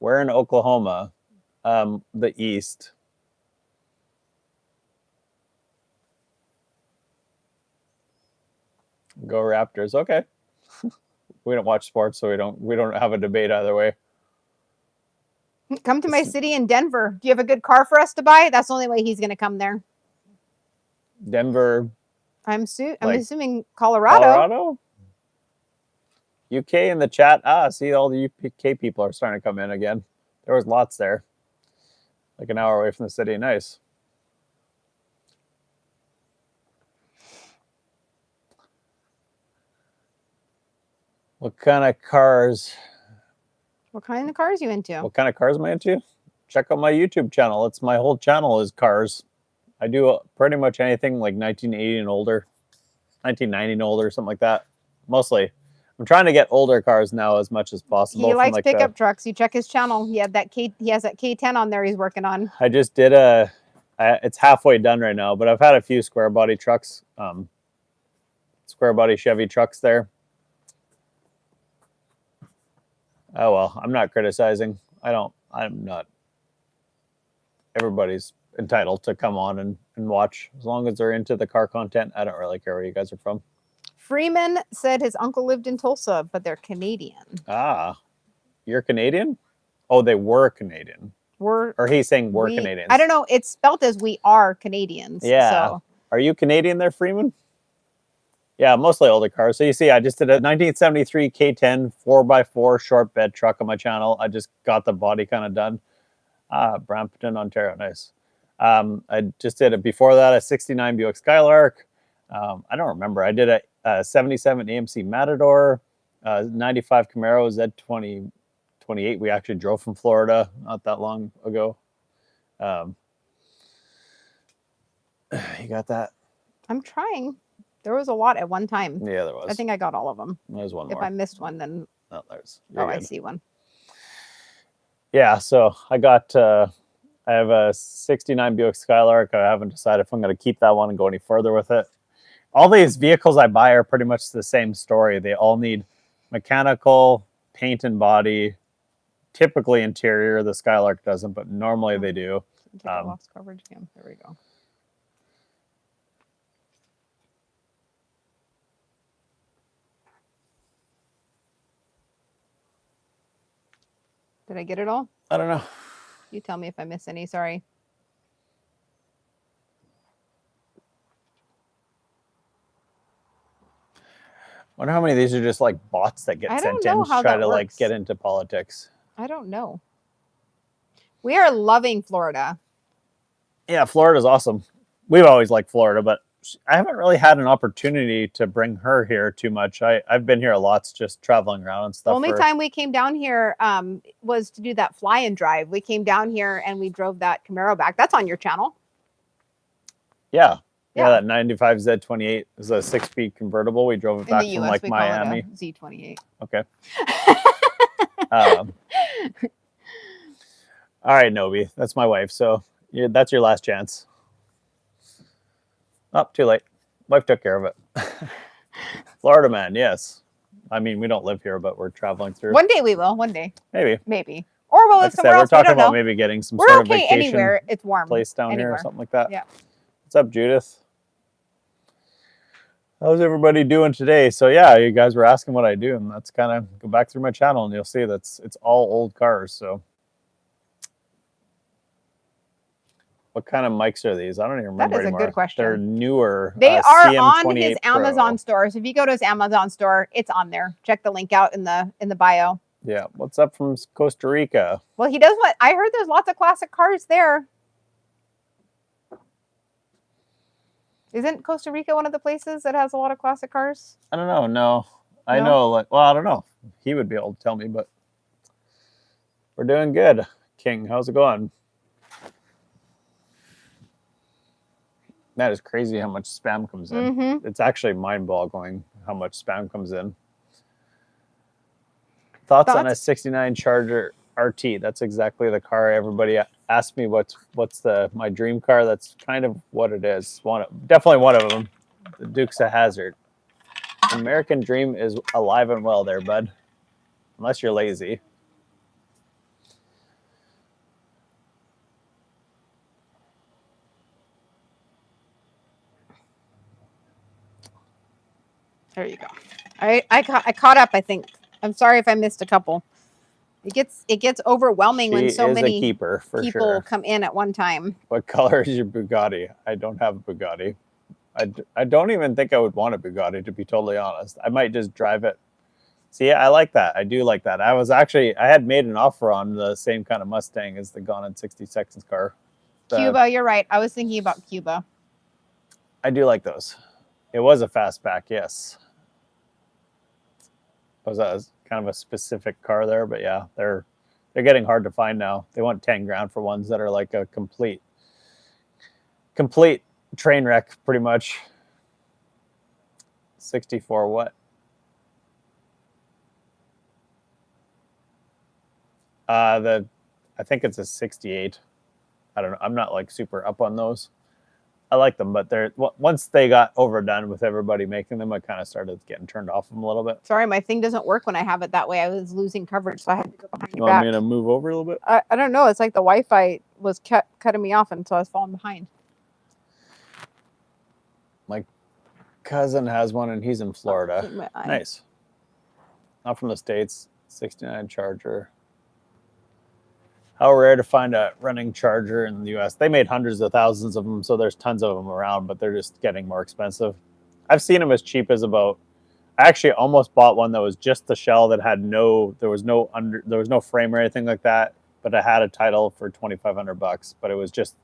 We're in Oklahoma, the east. Go Raptors. Okay. We don't watch sports, so we don't have a debate either way. Come to my city in Denver. Do you have a good car for us to buy? That's the only way he's going to come there. Denver. I'm assuming Colorado. Colorado? UK in the chat. See, all the UK people are starting to come in again. There was lots there. Like an hour away from the city. Nice. What kind of cars? What kind of cars you into? What kind of cars am I into? Check out my YouTube channel. It's my whole channel is cars. I do pretty much anything like 1980 and older, 1990 and older, something like that. Mostly. I'm trying to get older cars now as much as possible. He likes pickup trucks. You check his channel. He has that K10 on there he's working on. I just did it's halfway done right now, but I've had a few square body trucks, square body Chevy trucks there. Oh, well, I'm not criticizing. I'm not. Everybody's entitled to come on and watch. As long as they're into the car content, I don't really care where you guys are from. Freeman said his uncle lived in Tulsa, but they're Canadian. Ah, you're Canadian? Oh, they were Canadian. Or he's saying we're Canadians. I don't know. It's spelled as we are Canadians. Yeah. So. Are you Canadian there, Freeman? Yeah, mostly older cars. So you see, I just did a 1973 K10 4x4 short bed truck on my channel. I just got the body kind of done. Brampton, Ontario. Nice. I just did it before that, a 69 Buick Skylark. I don't remember. I did a 77 AMC Matador, 95 Camaro Z28. We actually drove from Florida not that long ago. You got that? I'm trying. There was a lot at one time. Yeah, there was. I think I got all of them. There's one more. If I missed one, then... Oh, there's... I see one. Yeah, so I have a 69 Buick Skylark. I haven't decided if I'm going to keep that one and go any further with it. All these vehicles I buy are pretty much the same story. They all need mechanical, paint and body, typically interior. The Skylark doesn't, but normally they do. Lost coverage again. There we go. Did I get it all? I don't know. You tell me if I miss any. Sorry. Wonder how many of these are just like bots that get sent in to try to like get into politics. I don't know. We are loving Florida. Yeah, Florida's awesome. We've always liked Florida, but I haven't really had an opportunity to bring her here too much. I've been here a lot, just traveling around and The stuff. only time we came down here was to do that fly and drive. We came down here and we drove that Camaro back. That's on your channel. Yeah. Yeah. That 95 Z28 is a 6-speed convertible. We drove it In back the from US, like we Miami. call it a Z28. Okay. All right, Nobi. That's my wife. So that's your last chance. Oh, too late. Wife took care of it. Florida man, yes. I mean, we don't live here, but we're traveling through. One day we will. One day. Maybe. Maybe. Or we'll live somewhere else. We're talking about maybe getting some We're sort of okay vacation anywhere. It's warm. place down here or something like that. Yeah. What's up, Judith? How's everybody doing today? So yeah, you guys were asking what I do, and that's kind of go back through my channel, and you'll see it's all old cars. So, what kind of mics are these? I don't even remember That is anymore. a good question. They're newer. They are on his Pro. Amazon store. So if you go to his Amazon store, it's on there. Check the link out in the bio. Yeah. What's up from Costa Rica? Well, he does what I heard. There's lots of classic cars there. Isn't Costa Rica one of the places that has a lot of classic cars? I don't know. No, I know. Like, well, I don't know. He would be able to tell me, but we're doing good. King, how's it going? That is crazy how much spam comes in. Mm-hmm. It's actually mind-boggling how much spam comes in. Thoughts on a 69 Charger RT? That's exactly the car everybody asked me what's my dream car. That's kind of what it is. Definitely one of them. The Dukes of Hazzard. American dream is alive and well there, bud. Unless you're lazy. There you go. I caught up, I think. I'm sorry if I missed a couple. It gets overwhelming when so many people come in at one time. What color is your Bugatti? I don't have a Bugatti. I don't even think I would want a Bugatti, to be totally honest. I might just drive it. See, I like that. I do like that. I had made an offer on the same kind of Mustang as the Gone in 60 Seconds car. Cuba, you're right. I was thinking about Cuba. I do like those. It was a fastback, yes. It was a kind of a specific car there, but yeah, they're getting hard to find now. They want 10 grand for ones that are like a complete train wreck, pretty much. 64 what? I think it's a 68. I don't know. I'm not like super up on those. I like them, but once they got overdone with everybody making them, I kind of started getting turned off them a little bit. Sorry, my thing doesn't work when I have it that way. I was losing coverage, so I had to go behind your back. You want me to move over a little bit? I don't know. It's like the Wi-Fi was cutting me off until I was falling behind. My cousin has one, and he's in Florida. Nice. Not from the States. 69 Charger. How rare to find a running Charger in the U.S. They made hundreds of thousands of them, so there's tons of them around, but they're just getting more expensive. I've seen them as cheap as about. I actually almost bought one that was just the shell that had there was no frame or anything like that, but it had a title for $2,500. But it was just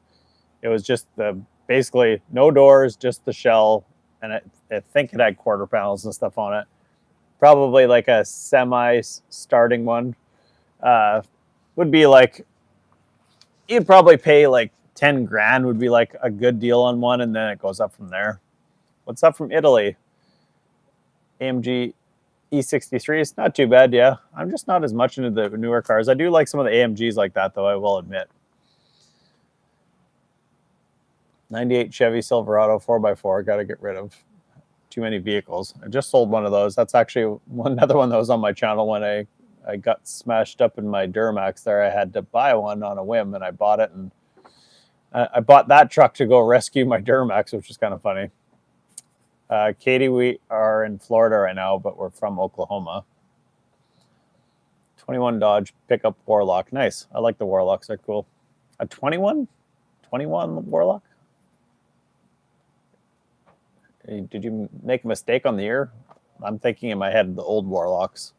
the basically no doors, just the shell, and I think it had quarter panels and stuff on it. Probably like a semi starting one. Would be like, you'd probably pay like 10 grand would be like a good deal on one, and then it goes up from there. What's up from Italy? AMG E63 is not too bad, yeah. I'm just not as much into the newer cars. I do like some of the AMGs like that, though, I will admit. 98 Chevy Silverado 4x4, got to get rid of. Too many vehicles. I just sold one of those. That's actually another one that was on my channel when I got smashed up in my Duramax there. I had to buy one on a whim, and I bought it, and I bought that truck to go rescue my Duramax, which is kind of funny. Katie, we are in Florida right now, but we're from Oklahoma. 21 Dodge pickup Warlock. Nice. I like the Warlocks. They're cool. A 21 Warlock? Did you make a mistake on the year? I'm thinking in my head the old Warlocks.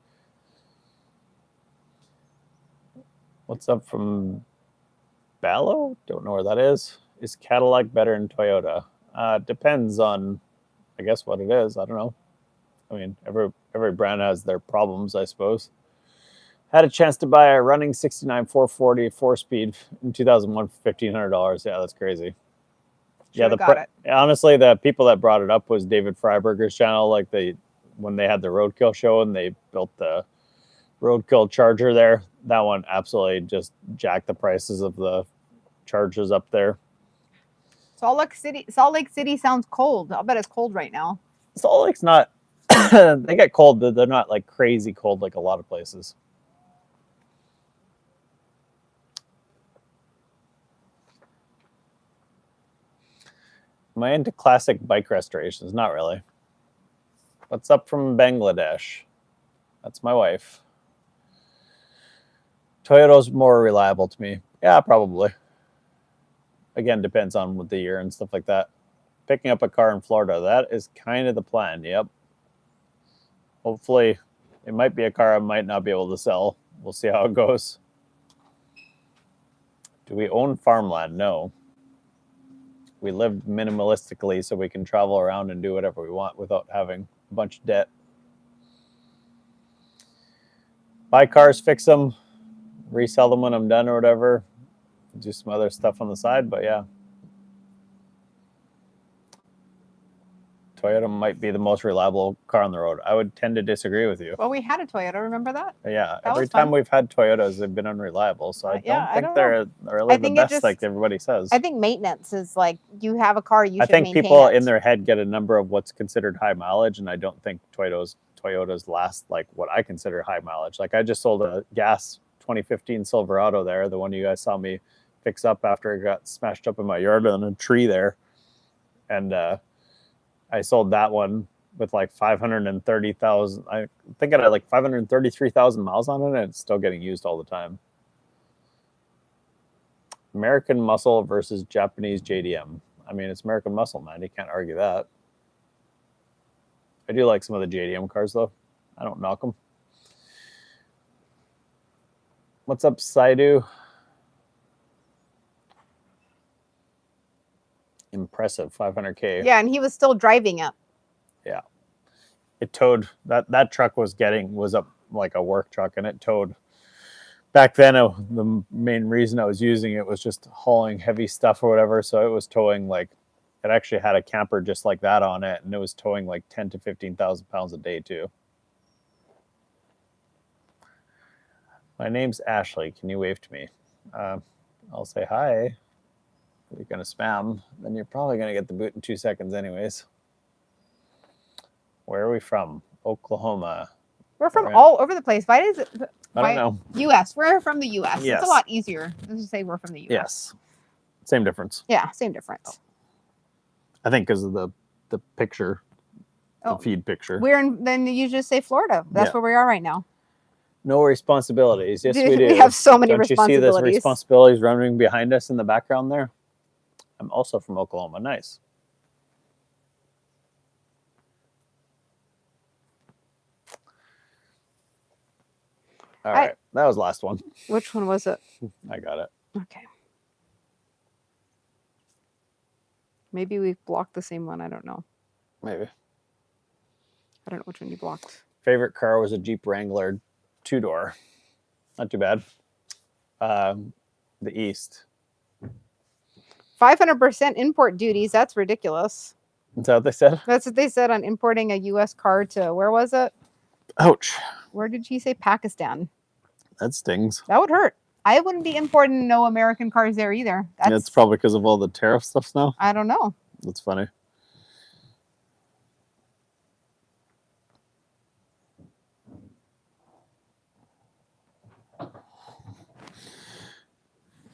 What's up from Ballo? Don't know where that is. Is Cadillac better than Toyota? Depends on, I guess, what it is. I don't know. I mean, every brand has their problems, I suppose. Had a chance to buy a running 69 440 4-speed in 2001 for $1,500. Yeah, that's crazy. Should've got it. Honestly, the people that brought it up was David Freiberger's channel. Like when they had the Roadkill show and they built the Roadkill Charger there, that one absolutely just jacked the prices of the Chargers up there. Salt Lake City sounds cold. I'll bet it's cold right now. Salt Lake's not. They get cold, but they're not like crazy cold like a lot of places. Am I into classic bike restorations? Not really. What's up from Bangladesh? That's my wife. Toyota's more reliable to me. Yeah, probably. Again, depends on what the year and stuff like that. Picking up a car in Florida, that is kind of the plan. Yep. Hopefully, it might be a car I might not be able to sell. We'll see how it goes. Do we own farmland? No. We live minimalistically so we can travel around and do whatever we want without having a bunch of debt. Buy cars, fix them, resell them when I'm done or whatever. Do some other stuff on the side, but yeah. Toyota might be the most reliable car on the road. I would tend to disagree with you. Well, we had a Toyota, remember that? Yeah, every time we've had Toyotas, they've been unreliable. So I don't think they're really the best, like everybody says. I think maintenance is like, you have a car, you should maintain it. I think people in their head get a number of what's considered high mileage, and I don't think Toyotas last like what I consider high mileage. Like I just sold a gas 2015 Silverado there, the one you guys saw me fix up after it got smashed up in my yard on a tree there. And I sold that one with like 530,000. I think it had like 533,000 miles on it, and it's still getting used all the time. American muscle versus Japanese JDM. I mean, it's American muscle, man. You can't argue that. I do like some of the JDM cars, though. I don't knock them. What's up, Saidu? Impressive, 500K. Yeah, and he was still driving it. Yeah, it towed. That truck was up like a work truck, and it towed. Back then, the main reason I was using it was just hauling heavy stuff or whatever. So it was towing like, it actually had a camper just like that on it, and it was towing like 10 to 15,000 pounds a day too. My name's Ashley. Can you wave to me? I'll say hi. If you're going to spam, then you're probably going to get the boot in 2 seconds anyways. Where are we from? Oklahoma. We're from all over the place. Why does it? I don't know. U.S. We're from the U.S. Yes. It's a lot easier to say we're from the U.S. Yes. Same difference. Yeah, same difference. I think because of the picture, the feed picture. Then you just say Florida. That's where we are right now. No responsibilities. Yes, we do. We have so many responsibilities. Don't you see those responsibilities running behind us in the background there? I'm also from Oklahoma. Nice. All right. That was the last one. Which one was it? I got it. Okay. Maybe we blocked the same one. I don't know. Maybe. I don't know which one you blocked. Favorite car was a Jeep Wrangler 2-door. Not too bad. The East. 500% import duties. That's ridiculous. Is that what they said? That's what they said on importing a U.S. car to, where was it? Ouch. Where did she say? Pakistan. That stings. That would hurt. I wouldn't be importing no American cars there either. That's probably because of all the tariff stuff now. I don't know. That's funny.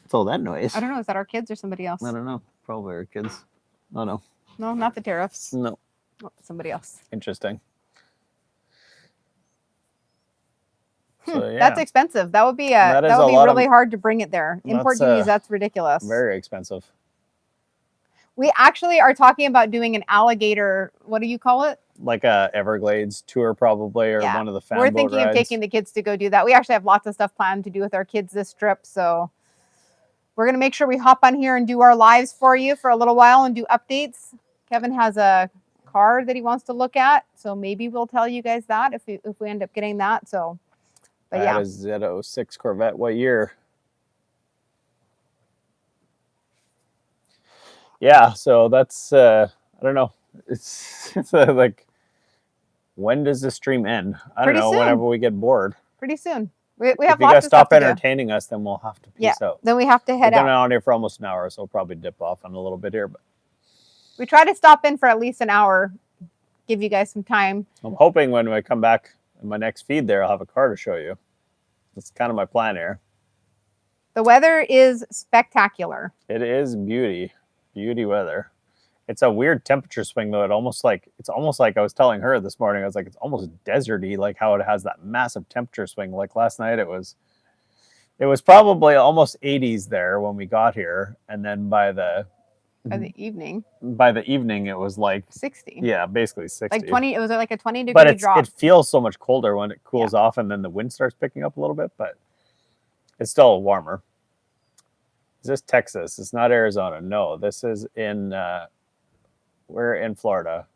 What's all that noise? I don't know. Is that our kids or somebody else? I don't know. Probably our kids. Oh, no. No, not the tariffs. No. Oh, somebody else. Interesting. So, yeah. That's expensive. That would be really hard to bring it there. Import duties, that's ridiculous. Very expensive. We actually are talking about doing an alligator, what do you call it? Like a Everglades tour probably, or one of the fan boat rides. We're thinking of taking the kids to go do that. We actually have lots of stuff planned to do with our kids this trip, so we're going to make sure we hop on here and do our lives for you for a little while and do updates. Kevin has a car that he wants to look at, so maybe we'll tell you guys that if we end up getting that. So, but I yeah, had a Z06 Corvette. What year? Yeah, so that's I don't know. It's like, when does the stream end? I don't Pretty know. soon. Whenever we get bored. pretty soon. We have If you lots guys of stuff stop to do. entertaining us, then we'll have to peace out. Then we have to We've head been out. on here for almost an hour, so we'll probably dip off on a little bit here. But We try to stop in for at least an hour, give you guys some time. I'm hoping when we come back in my next feed there, I'll have a car to show you. That's kind of my plan here. The weather is spectacular. It is beauty weather. It's a weird temperature swing though. It's almost like I was telling her this morning. I was like, it's almost deserty, like how it has that massive temperature swing. Like last night, it was probably almost 80s there when we got here, and then by the evening, it was like 60. Yeah, basically 60. Like 20. It was like a 20-degree But drop. it feels so much colder when it cools off, and then the wind starts picking up a little bit. But it's still warmer. Is this Texas? It's not Arizona. No, this is in. We're in Florida.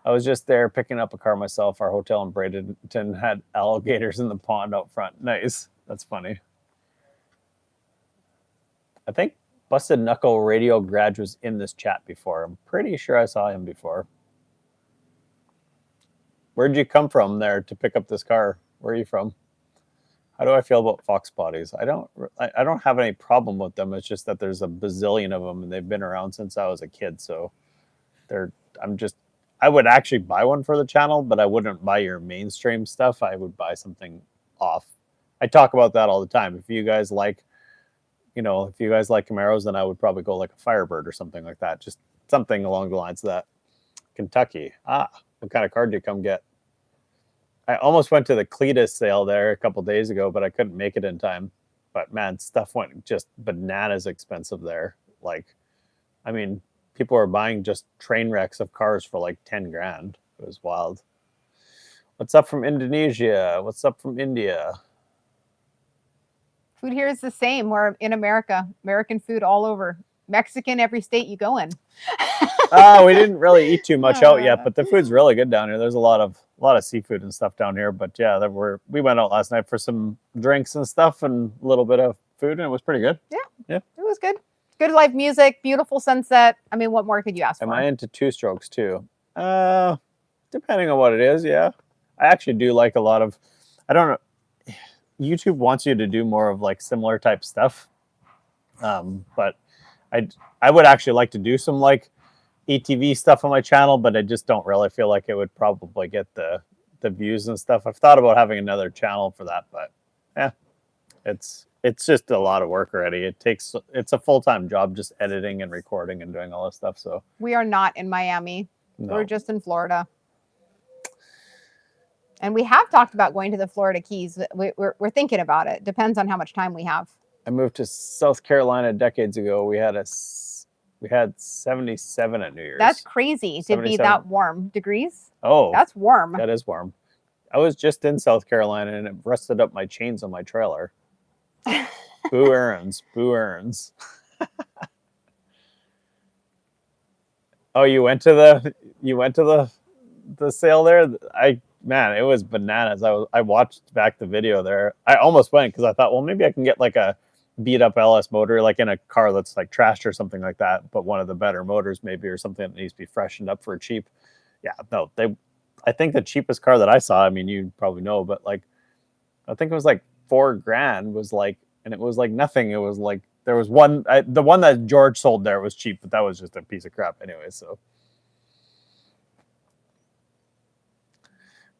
I was just there picking up a car myself. Our hotel in Bradenton had alligators in the pond out front. Nice. That's funny. I think Busted Knuckle Radio Garage was in this chat before. I'm pretty sure I saw him before. Where'd you come from there to pick up this car? Where are you from? How do I feel about fox bodies? I don't have any problem with them. It's just that there's a bazillion of them, and they've been around since I was a kid. So I would actually buy one for the channel, but I wouldn't buy your mainstream stuff. I would buy something off. I talk about that all the time. If you guys like Camaros, then I would probably go like a Firebird or something like that. Just something along the lines of that. Kentucky. What kind of car did you come get? I almost went to the Cletus sale there a couple days ago, but I couldn't make it in time. But man, stuff went just bananas expensive there. Like, I mean, people were buying just train wrecks of cars for like 10 grand. It was wild. What's up from Indonesia? What's up from India? Food here is the same. We're in America. American food all over. Mexican every state you go in. We didn't really eat too much out yet, but the food's really good down here. There's a lot of seafood and stuff down here. But yeah, we went out last night for some drinks and stuff and a little bit of food, and it was pretty good. Yeah, it was good. Good live music, beautiful sunset. I mean, what more could you ask for? Am I into two strokes too? Depending on what it is, yeah. I actually do like a lot of. I don't know. YouTube wants you to do more of like similar type stuff, but I would actually like to do some like ATV stuff on my channel, but I just don't really feel like it would probably get the views and stuff. I've thought about having another channel for that, but yeah, it's just a lot of work already. It's a full-time job just editing and recording and doing all this stuff. So we are not in Miami. No. We're just in Florida. And we have talked about going to the Florida Keys. We're thinking about it. Depends on how much time we have. I moved to South Carolina decades ago. We had 77 at New Year's. That's crazy to be that warm. Degrees? Oh. That's warm. That is warm. I was just in South Carolina and it rusted up my chains on my trailer. Boo earns. Boo earns. Oh, you went to the sale there? Man, it was bananas. I watched back the video there. I almost went because I thought, well, maybe I can get like a beat up LS motor, like in a car that's like trashed or something like that, but one of the better motors maybe, or something that needs to be freshened up for cheap. Yeah, no, I think the cheapest car that I saw, I mean, you probably know, but like, I think it was like $4,000 was like, and it was like nothing. It was like, there was one, the one that George sold there was cheap, but that was just a piece of crap anyway. So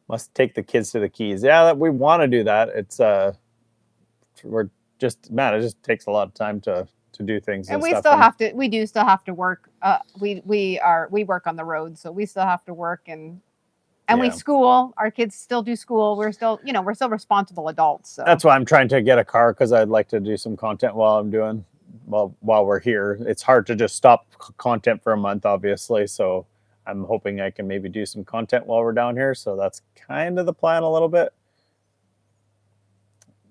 must take the kids to the Keys. Yeah, we want to do that. It's we're just, man, it just takes a lot of time to do things. And we still have to. We do still have to work. We work on the road, so we still have to work and we school. Our kids still do school. We're still responsible adults. So that's why I'm trying to get a car, because I'd like to do some content while we're here. It's hard to just stop content for a month, obviously. So I'm hoping I can maybe do some content while we're down here. So that's kind of the plan a little bit.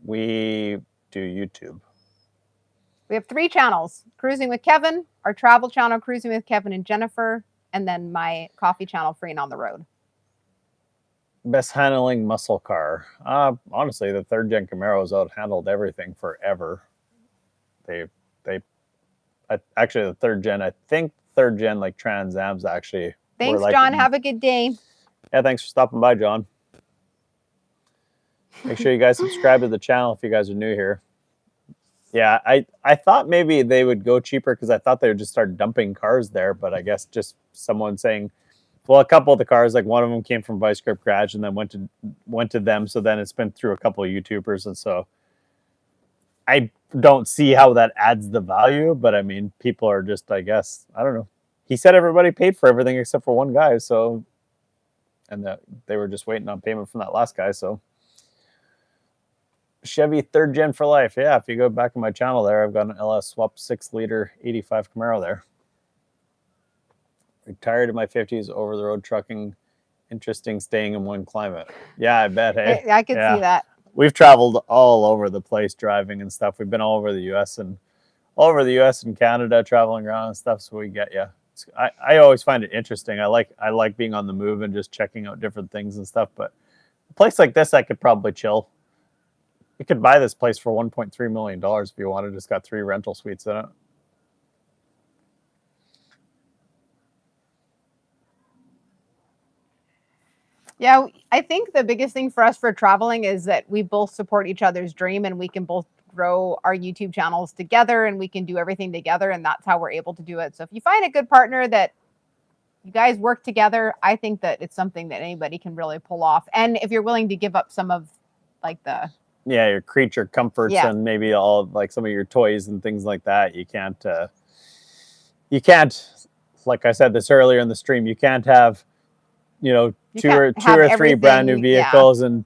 We do YouTube. We have 3 channels: Cruising with Kevin, our travel channel, Cruising with Kevin and Jennifer, and then my coffee channel, Free and on the Road. Best handling muscle car. Honestly, the 3rd gen Camaro's out handled everything forever. Actually the 3rd gen. I think 3rd gen like Trans Am's actually. Thanks, like, John. Have a good day. Yeah, thanks for stopping by, John. Make sure you guys subscribe to the channel if you guys are new here. Yeah, I thought maybe they would go cheaper because I thought they would just start dumping cars there, but I guess just someone saying, well, a couple of the cars, like one of them came from Vice Grip Garage and then went to them, so then it's been through a couple of YouTubers, and so I don't see how that adds the value, but I mean, people are just, I guess, I don't know. He said everybody paid for everything except for one guy, so, and that they were just waiting on payment from that last guy, so. Chevy 3rd gen for life. Yeah, if you go back in my channel there, I've got an LS swap 6-liter 85 Camaro there. Retired in my 50s, over the road trucking. Interesting staying in one climate. Yeah, I bet. Hey, I could see that. We've traveled all over the place driving and stuff. We've been all over the U.S. and Canada, traveling around and stuff. So we get you. I always find it interesting. I like being on the move and just checking out different things and stuff. But a place like this, I could probably chill. You could buy this place for $1.3 million if you wanted. It's got 3 rental suites in it. Yeah, I think the biggest thing for us for traveling is that we both support each other's dream, and we can both grow our YouTube channels together, and we can do everything together, and that's how we're able to do it. So if you find a good partner that you guys work together, I think that it's something that anybody can really pull off. And if you're willing to give up some of like your creature comforts and maybe all like some of your toys and things like that, you can't like I said this earlier in the stream, you can't have two or 3 brand new vehicles and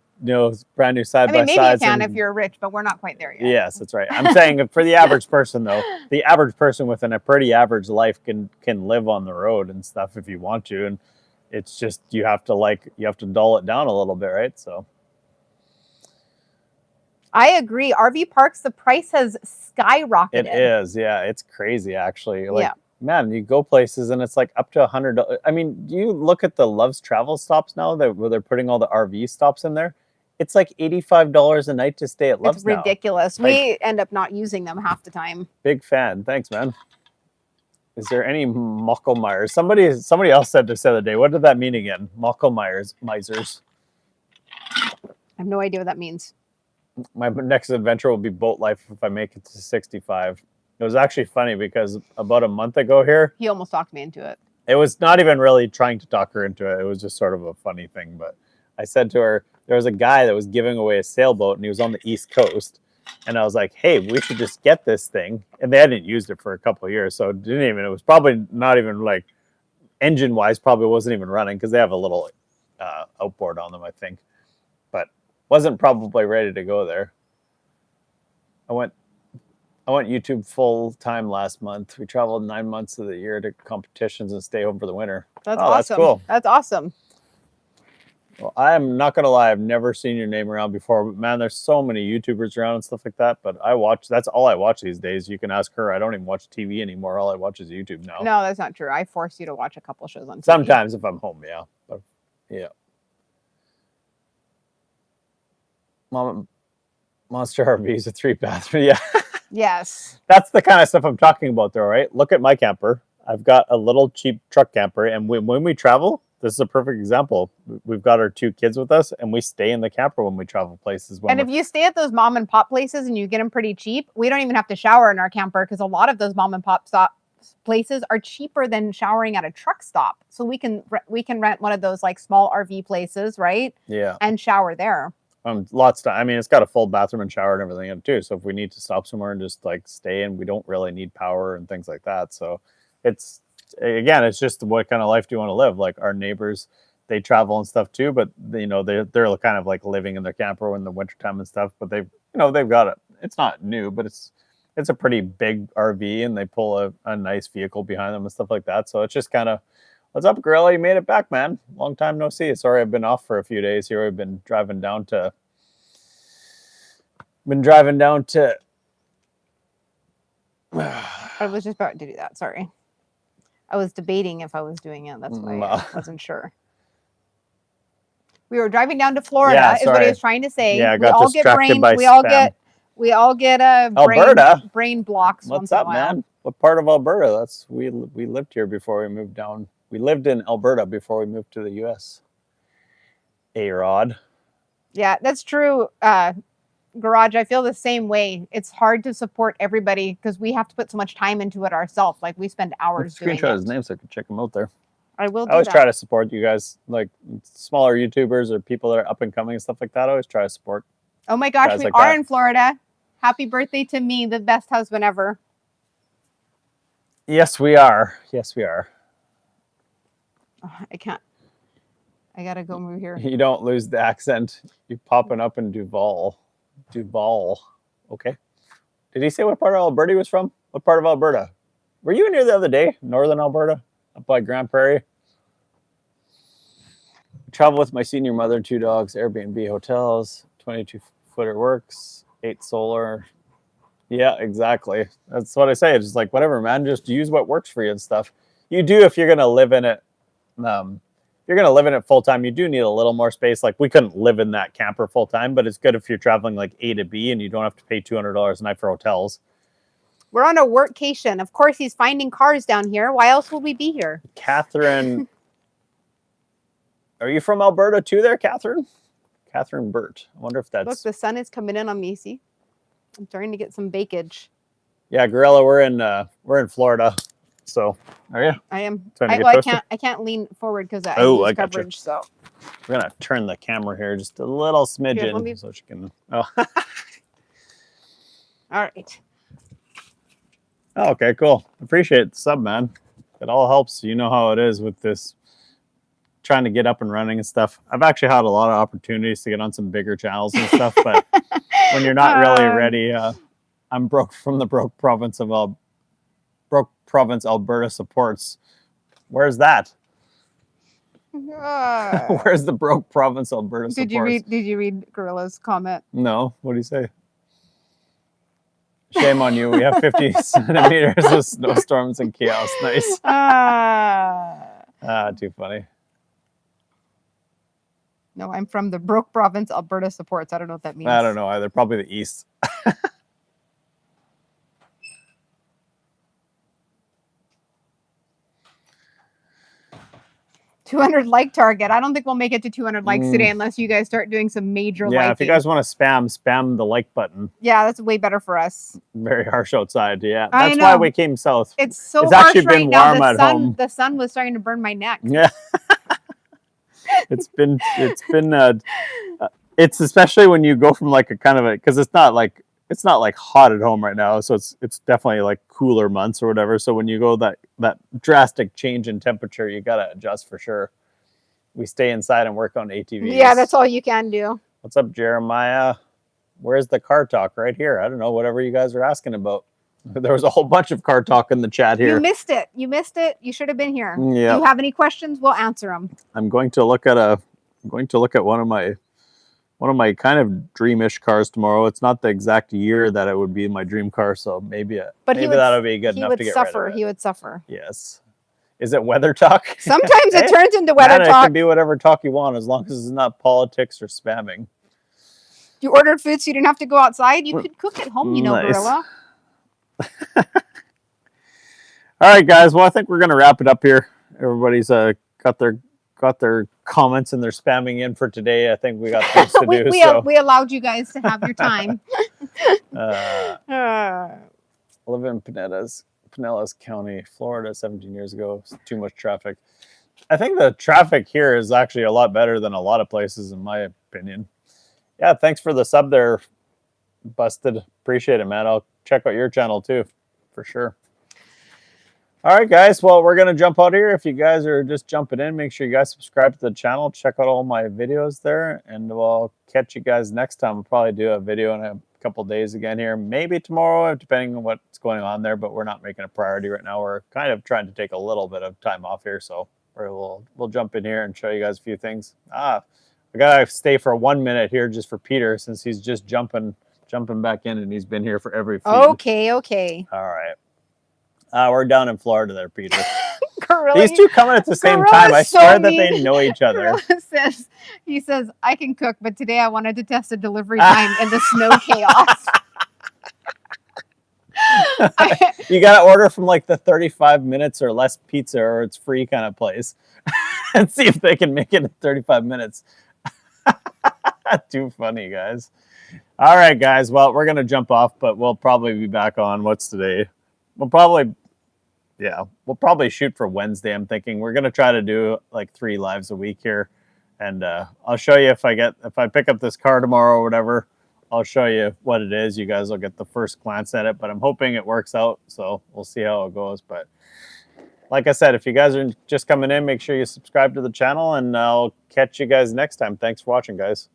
brand new side by sides. Maybe you can if you're rich, but we're not quite there yet. Yes, that's right. I'm saying for the average person though, the average person within a pretty average life can live on the road and stuff if you want to, and it's just you have to dull it down a little bit, right? So I agree. RV parks, the price has skyrocketed. It is, yeah. It's crazy, actually. Man, you go places and it's like up to $100. I mean, you look at the Love's Travel stops now where they're putting all the RV stops in there. It's like $85 a night to stay at Love's. It's ridiculous. We end up not using them half the time. Big fan. Thanks, man. Is there any Mockelmeyers? Somebody else said this the other day. What did that mean again? Mockelmeyers, misers. I have no idea what that means. My next adventure will be boat life if I make it to 65. It was actually funny because about a month ago here, he almost talked me into it. It was not even really trying to talk her into it. It was just sort of a funny thing. But I said to her, there was a guy that was giving away a sailboat and he was on the East Coast. And I was like, hey, we should just get this thing. And they hadn't used it for a couple of years. So it was probably not even like engine wise, probably wasn't even running because they have a little outboard on them, I think. But wasn't probably ready to go there. I went YouTube full time last month. We traveled 9 months of the year to competitions and stay home for the winter. That's awesome. That's cool. That's awesome. Well, I'm not gonna lie, I've never seen your name around before, but man, there's so many YouTubers around and stuff like that. But that's all I watch these days. You can ask her. I don't even watch TV anymore. All I watch is YouTube now. No, that's not true. I force you to watch a couple shows on TV. Sometimes if I'm home, yeah. But yeah. Monster RV is a 3-bathroom. Yeah. Yes. That's the kind of stuff I'm talking about though, right? Look at my camper. I've got a little cheap truck camper, and when we travel, this is a perfect example. We've got our 2 kids with us, and we stay in the camper when we travel places. And if you stay at those mom and pop places and you get them pretty cheap, we don't even have to shower in our camper because a lot of those mom and pop places are cheaper than showering at a truck stop. So we can rent one of those like small RV places, right? Yeah. And shower there. Lots of, I mean, it's got a full bathroom and shower and everything in it too. So if we need to stop somewhere and just like stay in, we don't really need power and things like that. So it's just what kind of life do you want to live? Like our neighbors, they travel and stuff too, but they're kind of like living in their camper in the wintertime and stuff. But they've got it. It's not new, but it's a pretty big RV, and they pull a nice vehicle behind them and stuff like that. So it's just kind of, what's up, Gorilla? You made it back, man. Long time no see. Sorry, I've been off for a few days here. I've been driving down to I was just about to do that. Sorry. I was debating if I was doing it. That's why I wasn't sure. We were driving down to Florida, Yeah, is what he was trying to say. Yeah, I we got all get distracted brain. by We all spam. get Alberta? brain blocks. What's once in a up, while. man? What part of Alberta? We lived here before we moved down. We lived in Alberta before we moved to the U.S. A-Rod. Yeah, that's true. Garage, I feel the same way. It's hard to support everybody because we have to put so much time into it ourselves. Like we spend hours doing Screenshot it. his name so I can check him out there. I will. I always try to support you guys, like smaller YouTubers or people that are up and coming and stuff like that. I always try to support. Oh my gosh, we are in Florida. Happy birthday to me, the best husband ever. Yes, we are. Yes, we are. Oh, I can't. I gotta go move here. You don't lose the accent. You're popping up in Duval. Duval. Okay. Did he say what part of Alberta he was from? What part of Alberta? Were you in here the other day? Northern Alberta? Up by Grand Prairie? Travel with my senior mother and 2 dogs. Airbnb hotels. 22-footer works. 8 solar. Yeah, exactly. That's what I say. It's just like, whatever, man. Just use what works for you and stuff. You do if you're going to live in it. If you're going to live in it full time, you do need a little more space. Like we couldn't live in that camper full time, but it's good if you're traveling like A to B and you don't have to pay $200 a night for hotels. We're on a workcation. Of course, he's finding cars down here. Why else would we be here? Catherine. Are you from Alberta too there, Catherine? Catherine Burt. I wonder if that's... Look, the sun is coming in on me, see? I'm starting to get some bakage. Yeah, Gorilla, we're in Florida. So, are you? I am. I can't lean forward because I lose coverage. So we're gonna turn the camera here just a little smidgen so she can. Oh. All right. Oh, okay, cool. Appreciate the sub, man. It all helps. You know how it is with this trying to get up and running and stuff. I've actually had a lot of opportunities to get on some bigger channels and stuff, but when you're not really ready, I'm broke from the broke province Alberta supports. Where's that? Where's the broke province Alberta supports? Did you read Gorilla's comment? No. What do you say? Shame on you. We have 50 centimeters of snowstorms and chaos. Nice. Too funny. No, I'm from the broke province Alberta supports. I don't know what that means. I don't know either. Probably the east. 200 like target. I don't think we'll make it to 200 likes today unless you guys start doing some major liking. Yeah, if you guys want to spam the like button. Yeah, that's way better for us. Very harsh outside. Yeah, that's why we came south. It's so it's harsh actually been right warm now. at home. The sun was starting to burn my neck. Yeah. it's especially when you go from like a kind of because it's not like hot at home right now, so it's definitely like cooler months or whatever. So when you go that drastic change in temperature, you gotta adjust for sure. We stay inside and work on ATVs. Yeah, that's all you can do. What's up, Jeremiah? Where's the car talk? Right here. I don't know, whatever you guys are asking about. There was a whole bunch of car talk in the chat here. You missed it. You should have been here. Yeah. Do you have any questions? We'll answer them. I'm going to look at one of my kind of dreamish cars tomorrow. It's not the exact year that it would be my dream car, so maybe that'll be good enough to get rid of it. He would suffer. Yes. Is it weather talk? Sometimes it turns into weather talk. It can be whatever talk you want as long as it's not politics or spamming. You ordered food so you didn't have to go outside? You could cook at home, nice. Gorilla. All right, guys. Well, I think we're going to wrap it up here. Everybody's got their comments and they're spamming in for today. I think we got things to do. We allowed you guys to have your time. Live in Pinellas County, Florida, 17 years ago. Too much traffic. I think the traffic here is actually a lot better than a lot of places, in my opinion. Yeah, thanks for the sub there, Busted. Appreciate it, man. I'll check out your channel too, for sure. All right, guys. Well, we're going to jump out here. If you guys are just jumping in, make sure you guys subscribe to the channel. Check out all my videos there, and we'll catch you guys next time. We'll probably do a video in a couple days again here, maybe tomorrow, depending on what's going on there, but we're not making a priority right now. We're kind of trying to take a little bit of time off here, so we'll jump in here and show you guys a few things. I gotta stay for 1 minute here just for Peter, since he's just jumping back in, and he's been here for every feed. Okay. All right. Gorilla. We're down in Florida there, Peter. Gorilla. These two coming at the same Gorilla's time. I so swear that mean. they know each other. Gorilla he says, I can cook, but today I wanted to test a delivery time in the snow chaos. You got to order from like the 35 minutes or less pizza or it's free kind of place and see if they can make it in 35 minutes. Too funny, guys. All right, guys. Well, we're going to jump off, but we'll probably be back on what's today. We'll probably shoot for Wednesday. I'm thinking we're going to try to do like 3 lives a week here. And I'll show you if I pick up this car tomorrow or whatever, I'll show you what it is. You guys will get the first glance at it, but I'm hoping it works out. So we'll see how it goes. But like I said, if you guys are just coming in, make sure you subscribe to the channel and I'll catch you guys next time. Thanks for watching, guys.